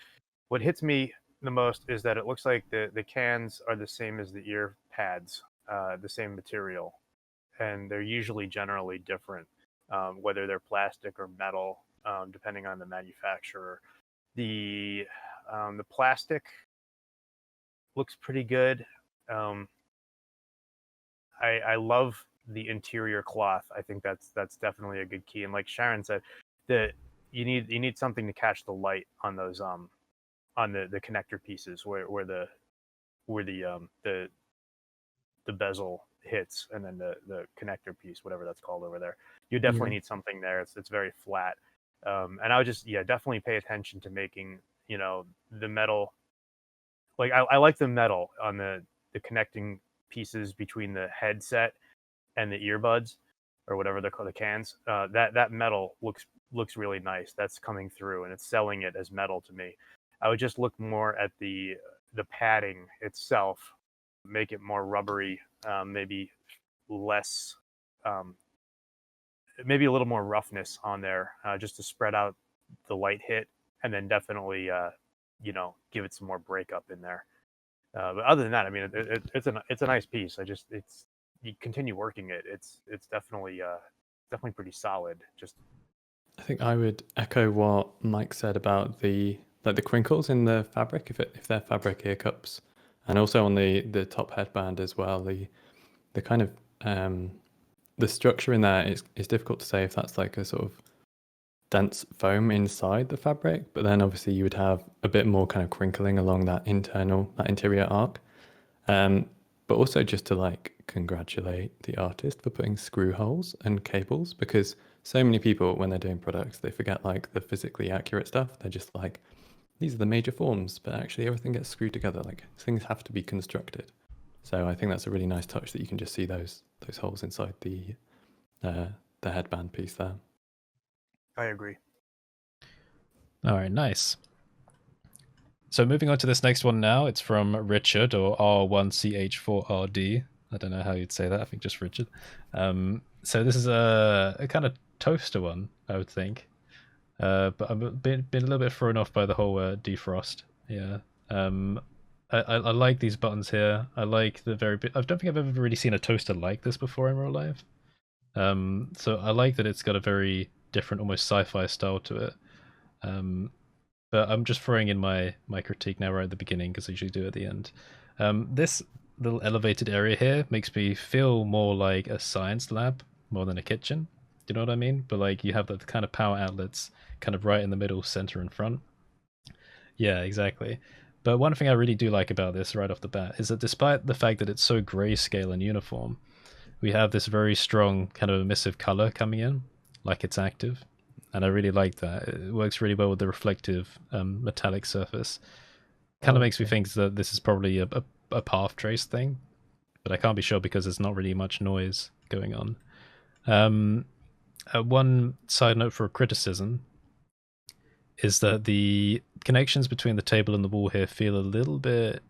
what hits me the most is that it looks like the cans are the same as the ear pads, the same material, and they're usually generally different, whether they're plastic or metal, depending on the manufacturer. The plastic looks pretty good. I love the interior cloth. I think that's definitely a good key. And like Sharon said, that you need something to catch the light on those on the connector pieces where the bezel hits, and then the connector piece, whatever that's called over there. You definitely need something there. It's very flat. And I would just definitely pay attention to making the metal. Like I like the metal on the connecting pieces between the headset and the earbuds, or whatever they're called, the cans. That metal looks really nice. That's coming through, and it's selling it as metal to me. I would just look more at the padding itself, make it more rubbery, maybe less, maybe a little more roughness on there, just to spread out the light hit, and then definitely give it some more breakup in there. But other than that, I mean, it's a nice piece. You continue working it. It's definitely pretty solid. Just I think I would echo what Mike said about the crinkles in the fabric, if they're fabric ear cups, and also on the top headband as well. The kind of the structure in there is difficult to say if that's like a sort of dense foam inside the fabric, but then obviously you would have a bit more kind of crinkling along that interior arc. But also just to like congratulate the artist for putting screw holes and cables, because so many people, when they're doing products, they forget like the physically accurate stuff. They're just like, these are the major forms, but actually everything gets screwed together. Like things have to be constructed. So I think that's a really nice touch that you can just see those holes inside the headband piece there. I agree. All right, nice. So moving on to this next one now, it's from Richard, or R1CH4RD. I don't know how you'd say that. I think just Richard. So this is a kind of toaster one, I would think. But I've been a little bit thrown off by the whole defrost. Yeah. I like these buttons here. I like the very bit. I don't think I've ever really seen a toaster like this before in real life. So I like that it's got a very different, almost sci-fi style to it. But I'm just throwing in my critique now right at the beginning, because I usually do it at the end. This little elevated area here makes me feel more like a science lab more than a kitchen. Do you know what I mean? But like you have the kind of power outlets kind of right in the middle, center, and front. Yeah, exactly. But one thing I really do like about this right off the bat is that despite the fact that it's so grayscale and uniform, we have this very strong kind of emissive color coming in, like it's active. And I really like that. It works really well with the reflective metallic surface. Kind of makes me think that this is probably a path trace thing, but I can't be sure because there's not really much noise going on. One side note for criticism is that the connections between the table and the wall here feel a little bit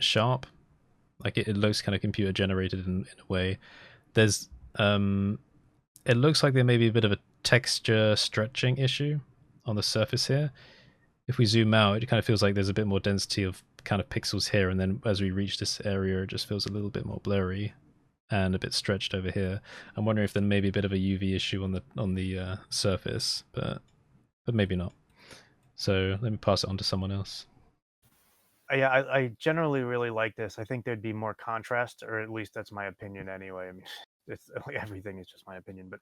sharp. Like it looks kind of computer generated in a way. There's it looks like there may be a bit of a texture stretching issue on the surface here. if we zoom out, it kind of feels like there's a bit more density of kind of pixels here, and then as we reach this area, it just feels a little bit more blurry and a bit stretched over here. I'm wondering if there may be a bit of a UV issue on the surface, but maybe not. So let me pass it on to someone else. Yeah, I generally really like this. I think there'd be more contrast, or at least that's my opinion anyway. I mean, it's everything is just my opinion. But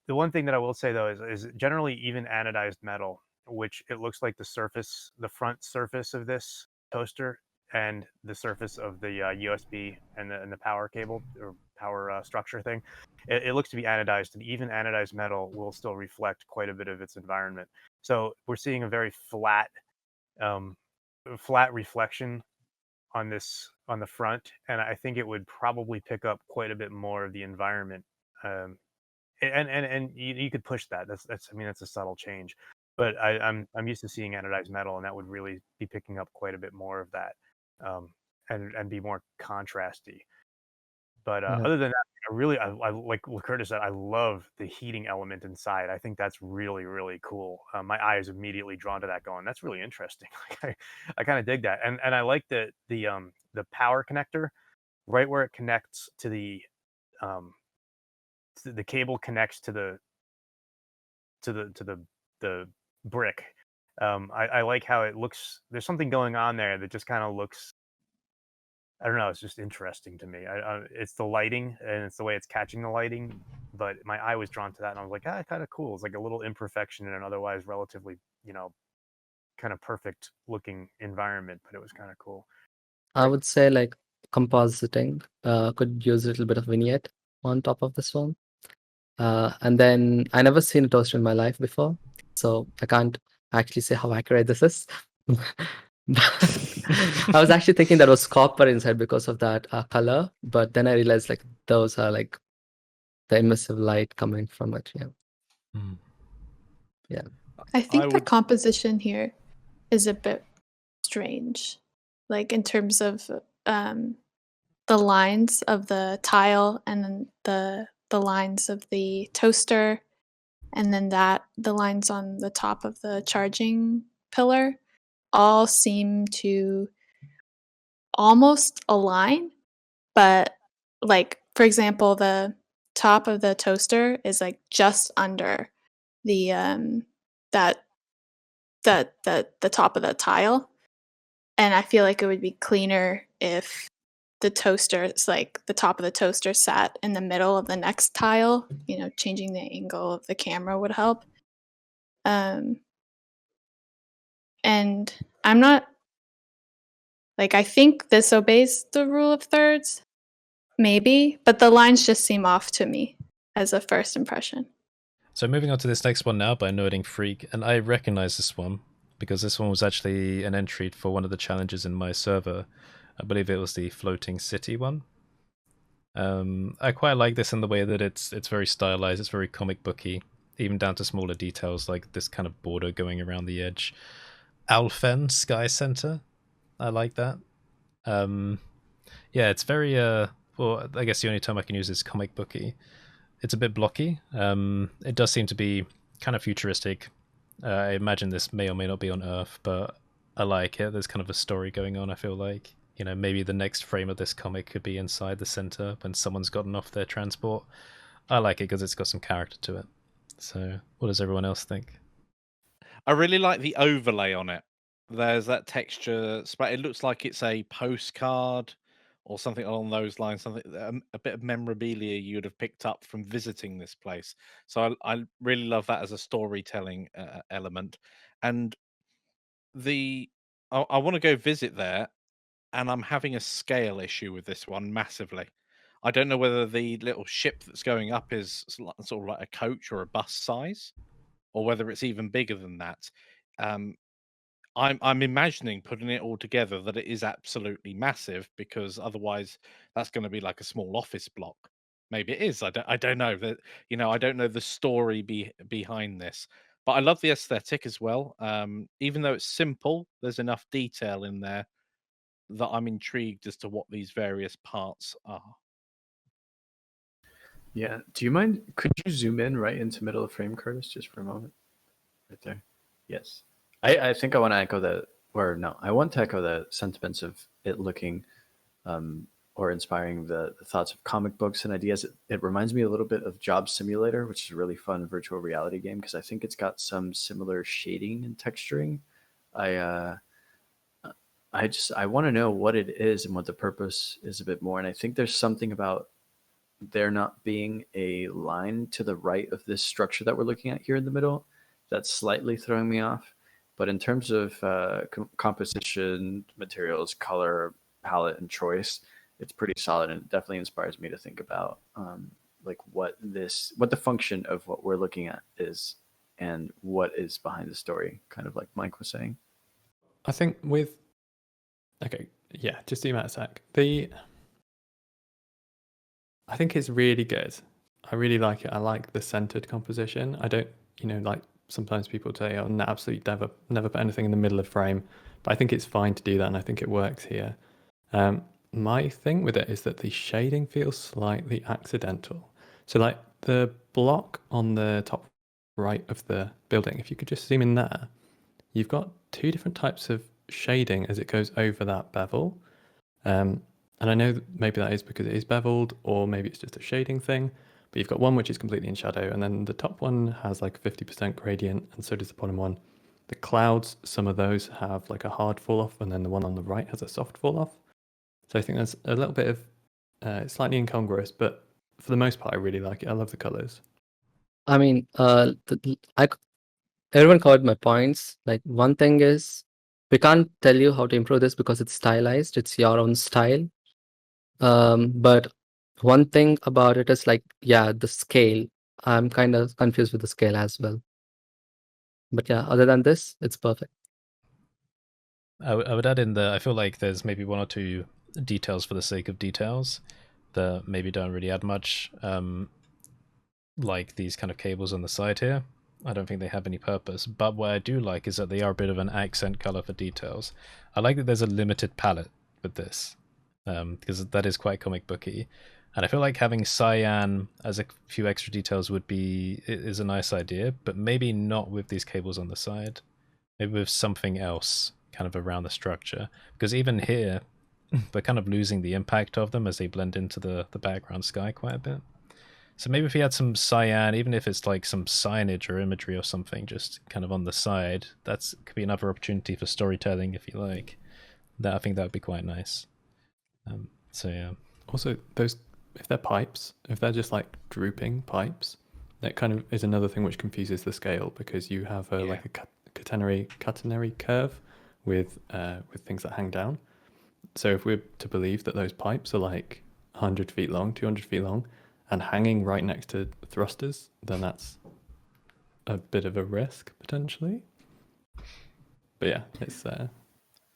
the one thing that I will say though is generally even anodized metal, which it looks like the front surface of this toaster and the surface of the USB and the power cable or power structure thing, it looks to be anodized, and even anodized metal will still reflect quite a bit of its environment. So we're seeing a very flat reflection on the front, and I think it would probably pick up quite a bit more of the environment. And you could push that. That's I mean that's a subtle change, but I'm used to seeing anodized metal, and that would really be picking up quite a bit more of that, and be more contrasty. But Yeah. other than that, I like what Curtis said. I love the heating element inside. I think that's really, really cool. My eye is immediately drawn to that. Going, that's really interesting. I kind of dig that, and I like the power connector right where it connects to um, the cable connects to the brick. I like how it looks. There's something going on there that just kind of looks. I don't know. It's just interesting to me. It's the lighting and it's the way it's catching the lighting. But my eye was drawn to that, and I was like, kind of cool. It's like a little imperfection in an otherwise relatively, kind of perfect looking environment. But it was kind of cool. I would say like compositing could use a little bit of vignette on top of this one. And then I never seen a toaster in my life before, so I can't actually say how accurate this is. I was actually thinking that was copper inside because of that color, but then I realized like those are like the emissive light coming from it. Yeah. Hmm. Yeah. I think the would- composition here is a bit strange, like in terms of the lines of the tile and then the lines of the toaster, and then the lines on the top of the charging pillar all seem to almost align, but like for example, the top of the toaster is like just under the that the top of the tile, and I feel like it would be cleaner if the toaster is like the top of the toaster sat in the middle of the next tile. Changing the angle of the camera would help. And I'm not like, I think this obeys the rule of thirds, maybe, but the lines just seem off to me as a first impression. So moving on to this next one now by Nerding Freak, and I recognize this one because this one was actually an entry for one of the challenges in my server. I believe it was the floating city one. I quite like this in the way that it's very stylized, it's very comic booky, even down to smaller details like this kind of border going around the edge. Alphen Sky Center, I like that. Yeah, it's very well, I guess the only term I can use is comic booky. It's a bit blocky. It does seem to be kind of futuristic. I imagine this may or may not be on Earth, but I like it. There's kind of a story going on, I feel like. Maybe the next frame of this comic could be inside the center when someone's gotten off their transport. I like it because it's got some character to it. So what does everyone else think? I really like the overlay on it. There's that texture. It looks like it's a postcard or something along those lines. Something a bit of memorabilia you'd have picked up from visiting this place. So I really love that as a storytelling element. And I want to go visit there, and I'm having a scale issue with this one massively. I don't know whether the little ship that's going up is sort of like a coach or a bus size, or whether it's even bigger than that. Um, I'm imagining putting it all together that it is absolutely massive, because otherwise that's going to be like a small office block. Maybe it is. I don't know that. I don't know the story behind this, but I love the aesthetic as well. Even though it's simple, there's enough detail in there that I'm intrigued as to what these various parts are. Yeah. Do you mind? Could you zoom in right into middle of frame, Curtis, just for a moment? Right there. Yes. I think I want to echo that, or no, I want to echo the sentiments of it looking or inspiring the thoughts of comic books and ideas. It reminds me a little bit of Job Simulator, which is a really fun virtual reality game because I think it's got some similar shading and texturing. I I want to know what it is and what the purpose is a bit more. And I think there's something about there not being a line to the right of this structure that we're looking at here in the middle that's slightly throwing me off. But in terms of composition, materials, color, palette, and choice, it's pretty solid, and it definitely inspires me to think about like what the function of what we're looking at is, and what is behind the story. Kind of like Mike was saying. I think okay, yeah, just zoom out a sec. I think it's really good. I really like it. I like the centered composition. I don't, like sometimes people say, oh, no, absolutely never put anything in the middle of frame. But I think it's fine to do that, and I think it works here. My thing with it is that the shading feels slightly accidental. So like the block on the top right of the building, if you could just zoom in there, you've got two different types of shading as it goes over that bevel. And I know that maybe that is because it is beveled, or maybe it's just a shading thing, but you've got one which is completely in shadow, and then the top one has like 50% gradient, and so does the bottom one. The clouds, some of those have like a hard fall off, and then the one on the right has a soft fall off. So I think there's a little bit of slightly incongruous, but for the most part, I really like it. I love the colors. I mean, everyone covered my points. Like, one thing is, we can't tell you how to improve this because it's stylized. It's your own style. But one thing about it is like, yeah, the scale. I'm kind of confused with the scale as well. But yeah, other than this, it's perfect. I would add in I feel like there's maybe one or two details for the sake of details that maybe don't really add much. Like these kind of cables on the side here. I don't think they have any purpose, but what I do like is that they are a bit of an accent color for details. I like that there's a limited palette with this, because that is quite comic booky, and I feel like having cyan as a few extra details is a nice idea, but maybe not with these cables on the side. Maybe with something else kind of around the structure, because even here we're kind of losing the impact of them as they blend into the background sky quite a bit. So maybe if we had some cyan, even if it's like some signage or imagery or something, just kind of on the side, that could be another opportunity for storytelling, if you like. I think that would be quite nice. So yeah. Also, if they're pipes, if they're just like drooping pipes, that kind of is another thing which confuses the scale, because you have like a catenary curve with things that hang down. So if we're to believe that those pipes are like 100 feet long, 200 feet long, and hanging right next to thrusters, then that's a bit of a risk potentially. But yeah, it's. I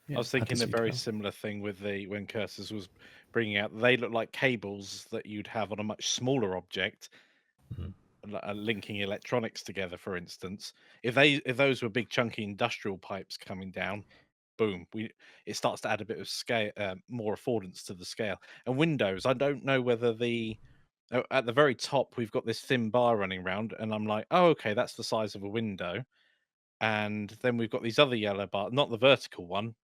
was thinking a very similar thing with when Cursors was bringing out. They look like cables that you'd have on a much smaller object, linking electronics together. For instance, if those were big chunky industrial pipes coming down, boom, it starts to add a bit of scale, more affordance to the scale. And windows, I don't know whether at the very top we've got this thin bar running around, and I'm like, oh, okay, that's the size of a window. And then we've got these other yellow bars, not the vertical one.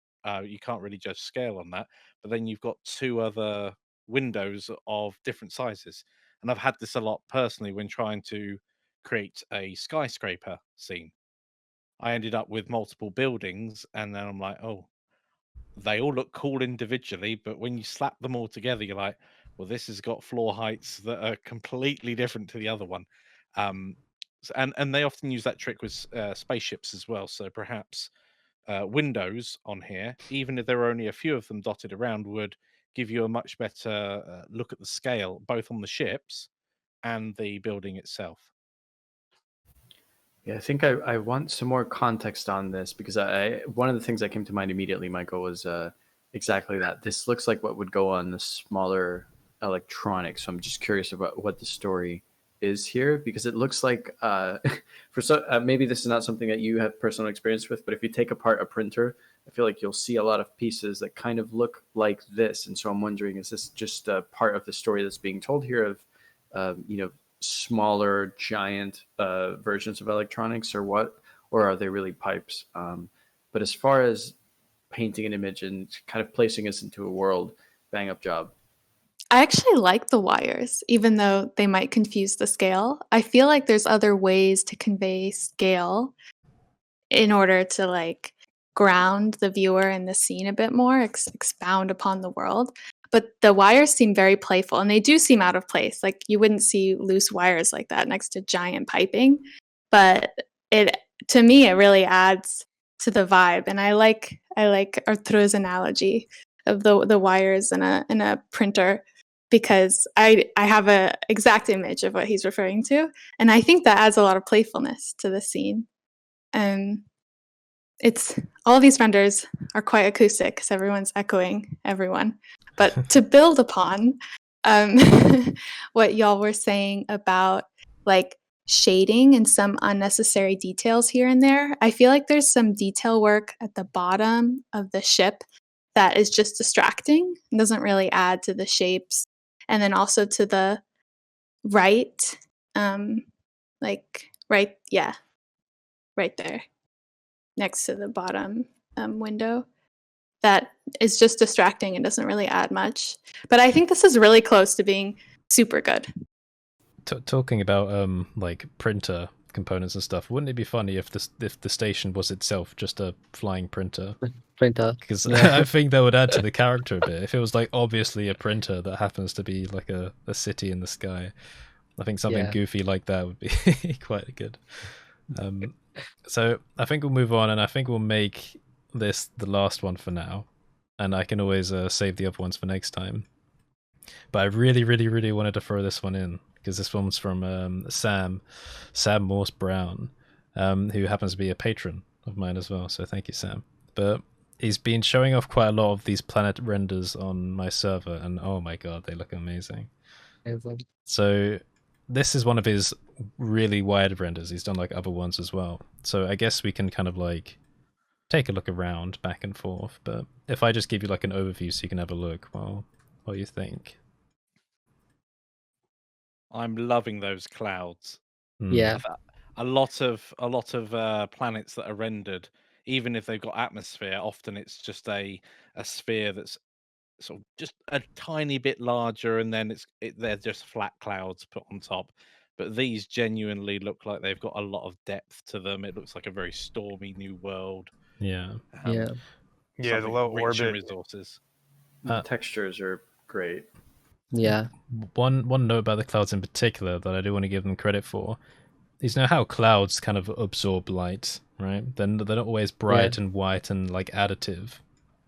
You can't really judge scale on that. But then you've got two other windows of different sizes. And I've had this a lot personally when trying to create a skyscraper scene. I ended up with multiple buildings, and then I'm like, oh, they all look cool individually, but when you slap them all together, you're like, well, this has got floor heights that are completely different to the other one. And they often use that trick with spaceships as well. So perhaps windows on here, even if there are only a few of them dotted around, would give you a much better look at the scale, both on the ships and the building itself. Yeah, I think I want some more context on this, because one of the things that came to mind immediately, Michael, was exactly that. This looks like what would go on the smaller electronics. So I'm just curious about what the story is here, because it looks like maybe this is not something that you have personal experience with, but if you take apart a printer, I feel like you'll see a lot of pieces that kind of look like this. And so I'm wondering, is this just a part of the story that's being told here of smaller giant versions of electronics, or what or are they really pipes? But as far as painting an image and kind of placing us into a world, bang up job. I actually like the wires, even though they might confuse the scale. I feel like there's other ways to convey scale in order to like ground the viewer in the scene a bit more, expound upon the world. But the wires seem very playful, and they do seem out of place. Like you wouldn't see loose wires like that next to giant piping, but it to me it really adds to the vibe. And I like Arturo's analogy of the wires in a printer, because I have a exact image of what he's referring to, and I think that adds a lot of playfulness to the scene. It's all these renders are quite acoustic because everyone's echoing everyone. But to build upon what y'all were saying about like shading and some unnecessary details here and there, I feel like there's some detail work at the bottom of the ship that is just distracting and doesn't really add to the shapes. And then also to the right, right there, next to the bottom window. That is just distracting and doesn't really add much. But I think this is really close to being super good. Talking about like printer components and stuff, wouldn't it be funny if the station was itself just a flying printer? Printer. Because I think that would add to the character a bit. If it was like obviously a printer that happens to be like a city in the sky, I think something goofy like that would be quite good. So I think we'll move on, and I think we'll make this the last one for now, and I can always save the other ones for next time. But I really, really, really wanted to throw this one in because this one's from Sam Morse-Brown, who happens to be a patron of mine as well. So thank you, Sam. But he's been showing off quite a lot of these planet renders on my server, and oh my god, they look amazing. So this is one of his really wide renders. He's done like other ones as well. So I guess we can kind of like take a look around back and forth. But if I just give you like an overview so you can have a look, well, what do you think? I'm loving those clouds. Yeah. A lot of planets that are rendered, even if they've got atmosphere, often it's just a sphere that's sort of just a tiny bit larger, and then they're just flat clouds put on top. But these genuinely look like they've got a lot of depth to them. It looks like a very stormy new world. Yeah. The low orbit resources. The textures are great. Yeah. One note about the clouds in particular that I do want to give them credit for is, you know how clouds kind of absorb light, right? They're not always bright and white and like additive.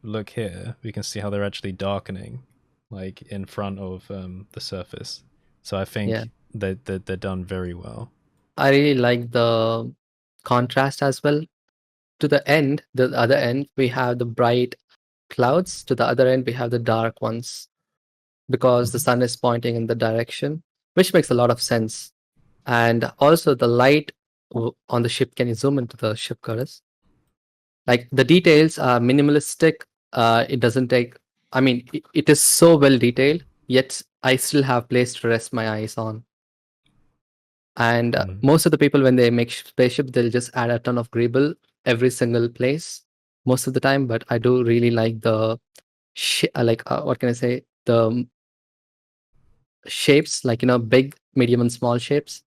Look here, we can see how they're actually darkening, like in front of the surface. So I think they're done very well. I really like the contrast as well. To the other end, we have the bright clouds. To the other end, we have the dark ones, because the sun is pointing in the direction, which makes a lot of sense. And also the light on the ship. Can you zoom into the ship, Curtis? Like the details are minimalistic. It doesn't take. I mean, it is so well detailed. Yet I still have place to rest my eyes on. And most of the people, when they make spaceship, they'll just add a ton of greeble every single place most of the time. But I do really like the what can I say, the shapes, like, you know, big, medium, and small shapes.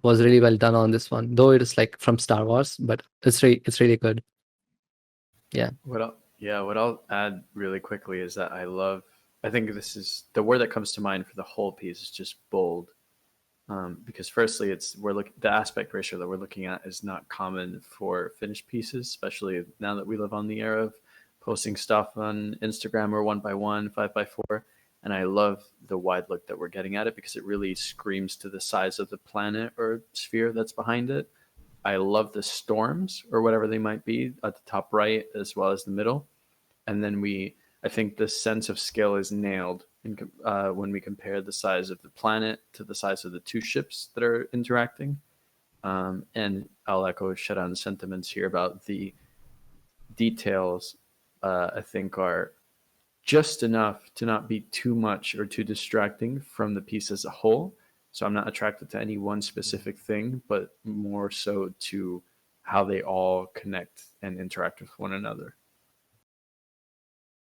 Was really well done on this one, though it is like from Star Wars, but it's really good. What I'll add really quickly is that I think this is the word that comes to mind for the whole piece is just bold. Because firstly, the aspect ratio that we're looking at is not common for finished pieces, especially now that we live on the era of posting stuff on Instagram or 1x1, 5x4. And I love the wide look that we're getting at it because it really screams to the size of the planet or sphere that's behind it. I love the storms or whatever they might be at the top right as well as the middle. And then I think the sense of scale is nailed when we compare the size of the planet to the size of the two ships that are interacting. And I'll echo Sharan's sentiments here about the details. I think are just enough to not be too much or too distracting from the piece as a whole. So I'm not attracted to any one specific thing, but more so to how they all connect and interact with one another.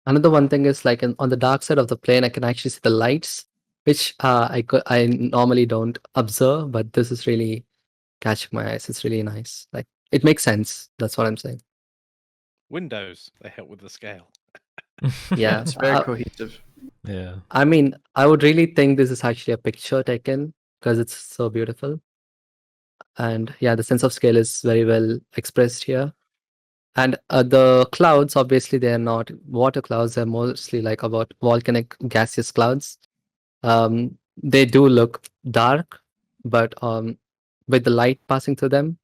Another one thing is like on the dark side of the plane, I can actually see the lights, which I normally don't observe, but this is really catching my eyes. It's really nice. Like it makes sense. That's what I'm saying. Windows, they help with the scale. Yeah, It's very cohesive. Yeah. I mean, I would really think this is actually a picture taken because it's so beautiful. And yeah, the sense of scale is very well expressed here. And the clouds, obviously, they're not water clouds. They're mostly like about volcanic gaseous clouds. They do look dark, but with the light passing through them,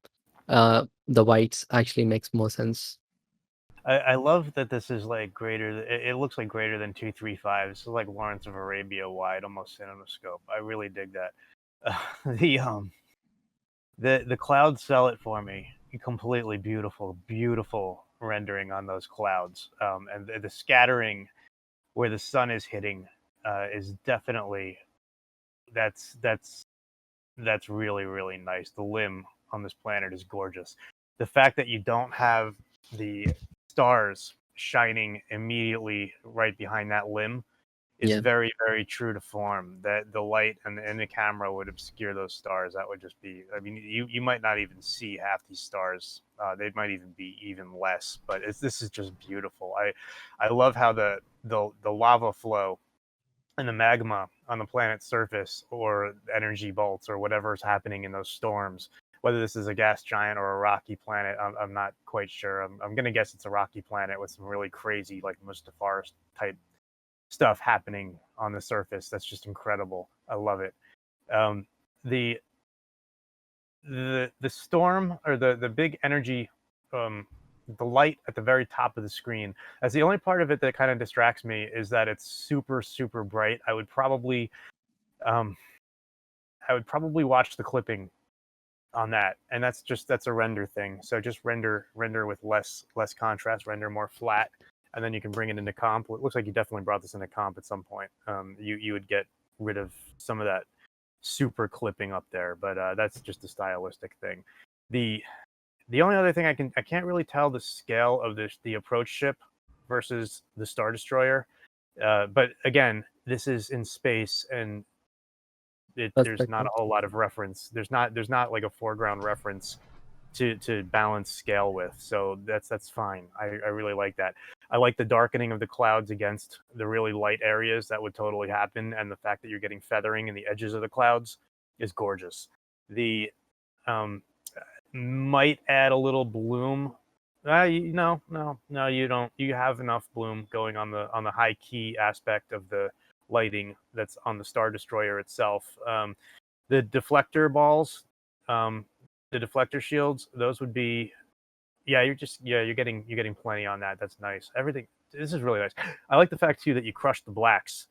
the whites actually makes more sense. I love that this is like greater. It looks like greater than 235. This is like Lawrence of Arabia wide, almost CinemaScope. I really dig that. The clouds sell it for me. Completely beautiful rendering on those clouds, and the scattering where the sun is hitting is definitely that's really nice. The limb on this planet is gorgeous. The fact that you don't have the stars shining immediately right behind that limb is Yeah. very true to form. That the light and the camera would obscure those stars. That would just be, I mean, you might not even see half these stars. They might even be even less, but this is just beautiful. I love how the lava flow and the magma on the planet's surface, or energy bolts, or whatever's happening in those storms, whether this is a gas giant or a rocky planet, I'm not quite sure. I'm going to guess it's a rocky planet with some really crazy, like Mustafar type stuff happening on the surface. That's just incredible. I love it. The storm, or the big energy, the light at the very top of the screen, that's the only part of it that kind of distracts me, is that it's super bright. I would probably watch the clipping on that, and that's a render thing. So just render with less contrast, render more flat, and then you can bring it into comp. It looks like you definitely brought this into comp at some point. You would get rid of some of that super clipping up there, but that's just a stylistic thing. The only other thing I can't really tell the scale of the approach ship versus the Star Destroyer, but again, this is in space, and there's not a whole lot of reference. There's not like a foreground reference to balance scale with, so that's fine. I really like that. I like the darkening of the clouds against the really light areas. That would totally happen, and the fact that you're getting feathering in the edges of the clouds is gorgeous. The might add a little bloom. No, you don't. You have enough bloom going on the high key aspect of the lighting that's on the Star Destroyer itself. The deflector balls, the deflector shields, those would be, you're getting plenty on that. That's nice. Everything. This is really nice. I like the fact too that you crush the blacks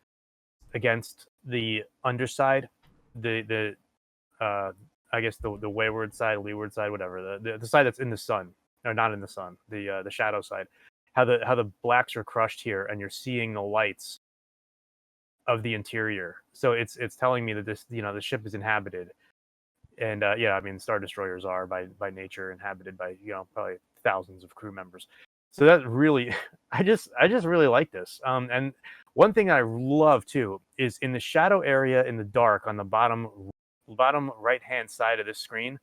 against the underside, the I guess the wayward side, leeward side, whatever, the side that's in the sun, or not in the sun, the shadow side. How the blacks are crushed here, and you're seeing the lights of the interior. So it's telling me that this, the ship is inhabited, and I mean, Star Destroyers are by nature inhabited by probably thousands of crew members. So that really, I just really like this. And one thing I love too is in the shadow area in the dark on the bottom right hand side of this screen,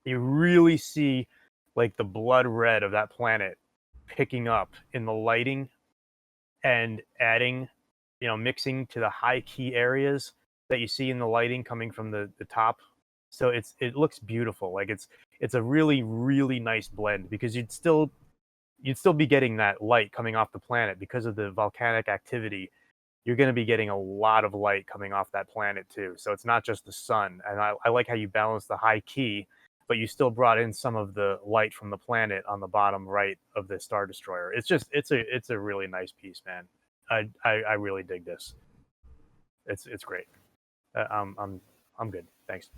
you really see like the blood red of that planet picking up in the lighting and adding, mixing to the high key areas that you see in the lighting coming from the top. So it looks beautiful. Like it's a really nice blend, because you'd still be getting that light coming off the planet because of the volcanic activity. You're going to be getting a lot of light coming off that planet too. So it's not just the sun. And I like how you balance the high key, but you still brought in some of the light from the planet on the bottom right of the Star Destroyer. It's a really nice piece, man. I really dig this. It's great. I'm good. Thanks.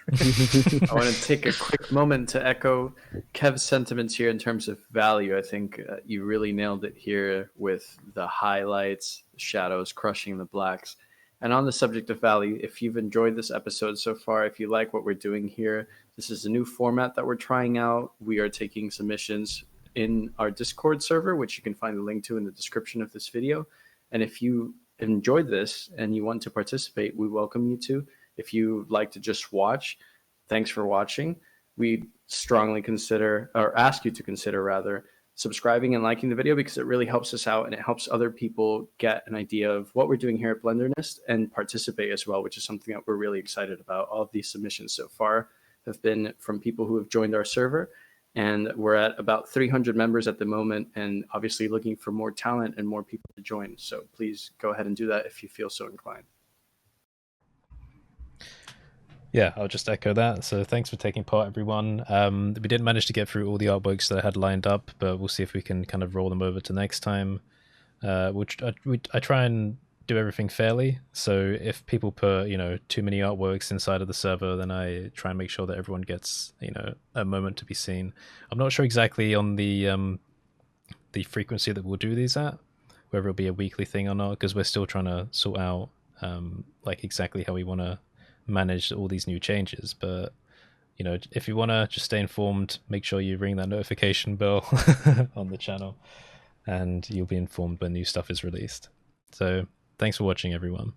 I want to take a quick moment to echo Kev's sentiments here in terms of value. I think you really nailed it here with the highlights, shadows crushing the blacks. And on the subject of value, if you've enjoyed this episode so far, if you like what we're doing here, this is a new format that we're trying out. We are taking submissions in our Discord server, which you can find the link to in the description of this video. And if you enjoyed this and you want to participate, we welcome you to. If you like to just watch, thanks for watching. We strongly consider, or ask you to consider rather, subscribing and liking the video, because it really helps us out and it helps other people get an idea of what we're doing here at BlenderNest and participate as well, which is something that we're really excited about. All of these submissions so far have been from people who have joined our server, and we're at about 300 members at the moment, and obviously looking for more talent and more people to join. So please go ahead and do that if you feel so inclined. Yeah, I'll just echo that. So thanks for taking part, everyone. We didn't manage to get through all the artworks that I had lined up, but we'll see if we can kind of roll them over to next time. I try and do everything fairly. So if people put, too many artworks inside of the server, then I try and make sure that everyone gets, a moment to be seen. I'm not sure exactly on the frequency that we'll do these at, whether it'll be a weekly thing or not, because we're still trying to sort out like exactly how we want to manage all these new changes. But if you want to just stay informed, make sure you ring that notification bell on the channel and you'll be informed when new stuff is released. So thanks for watching, everyone.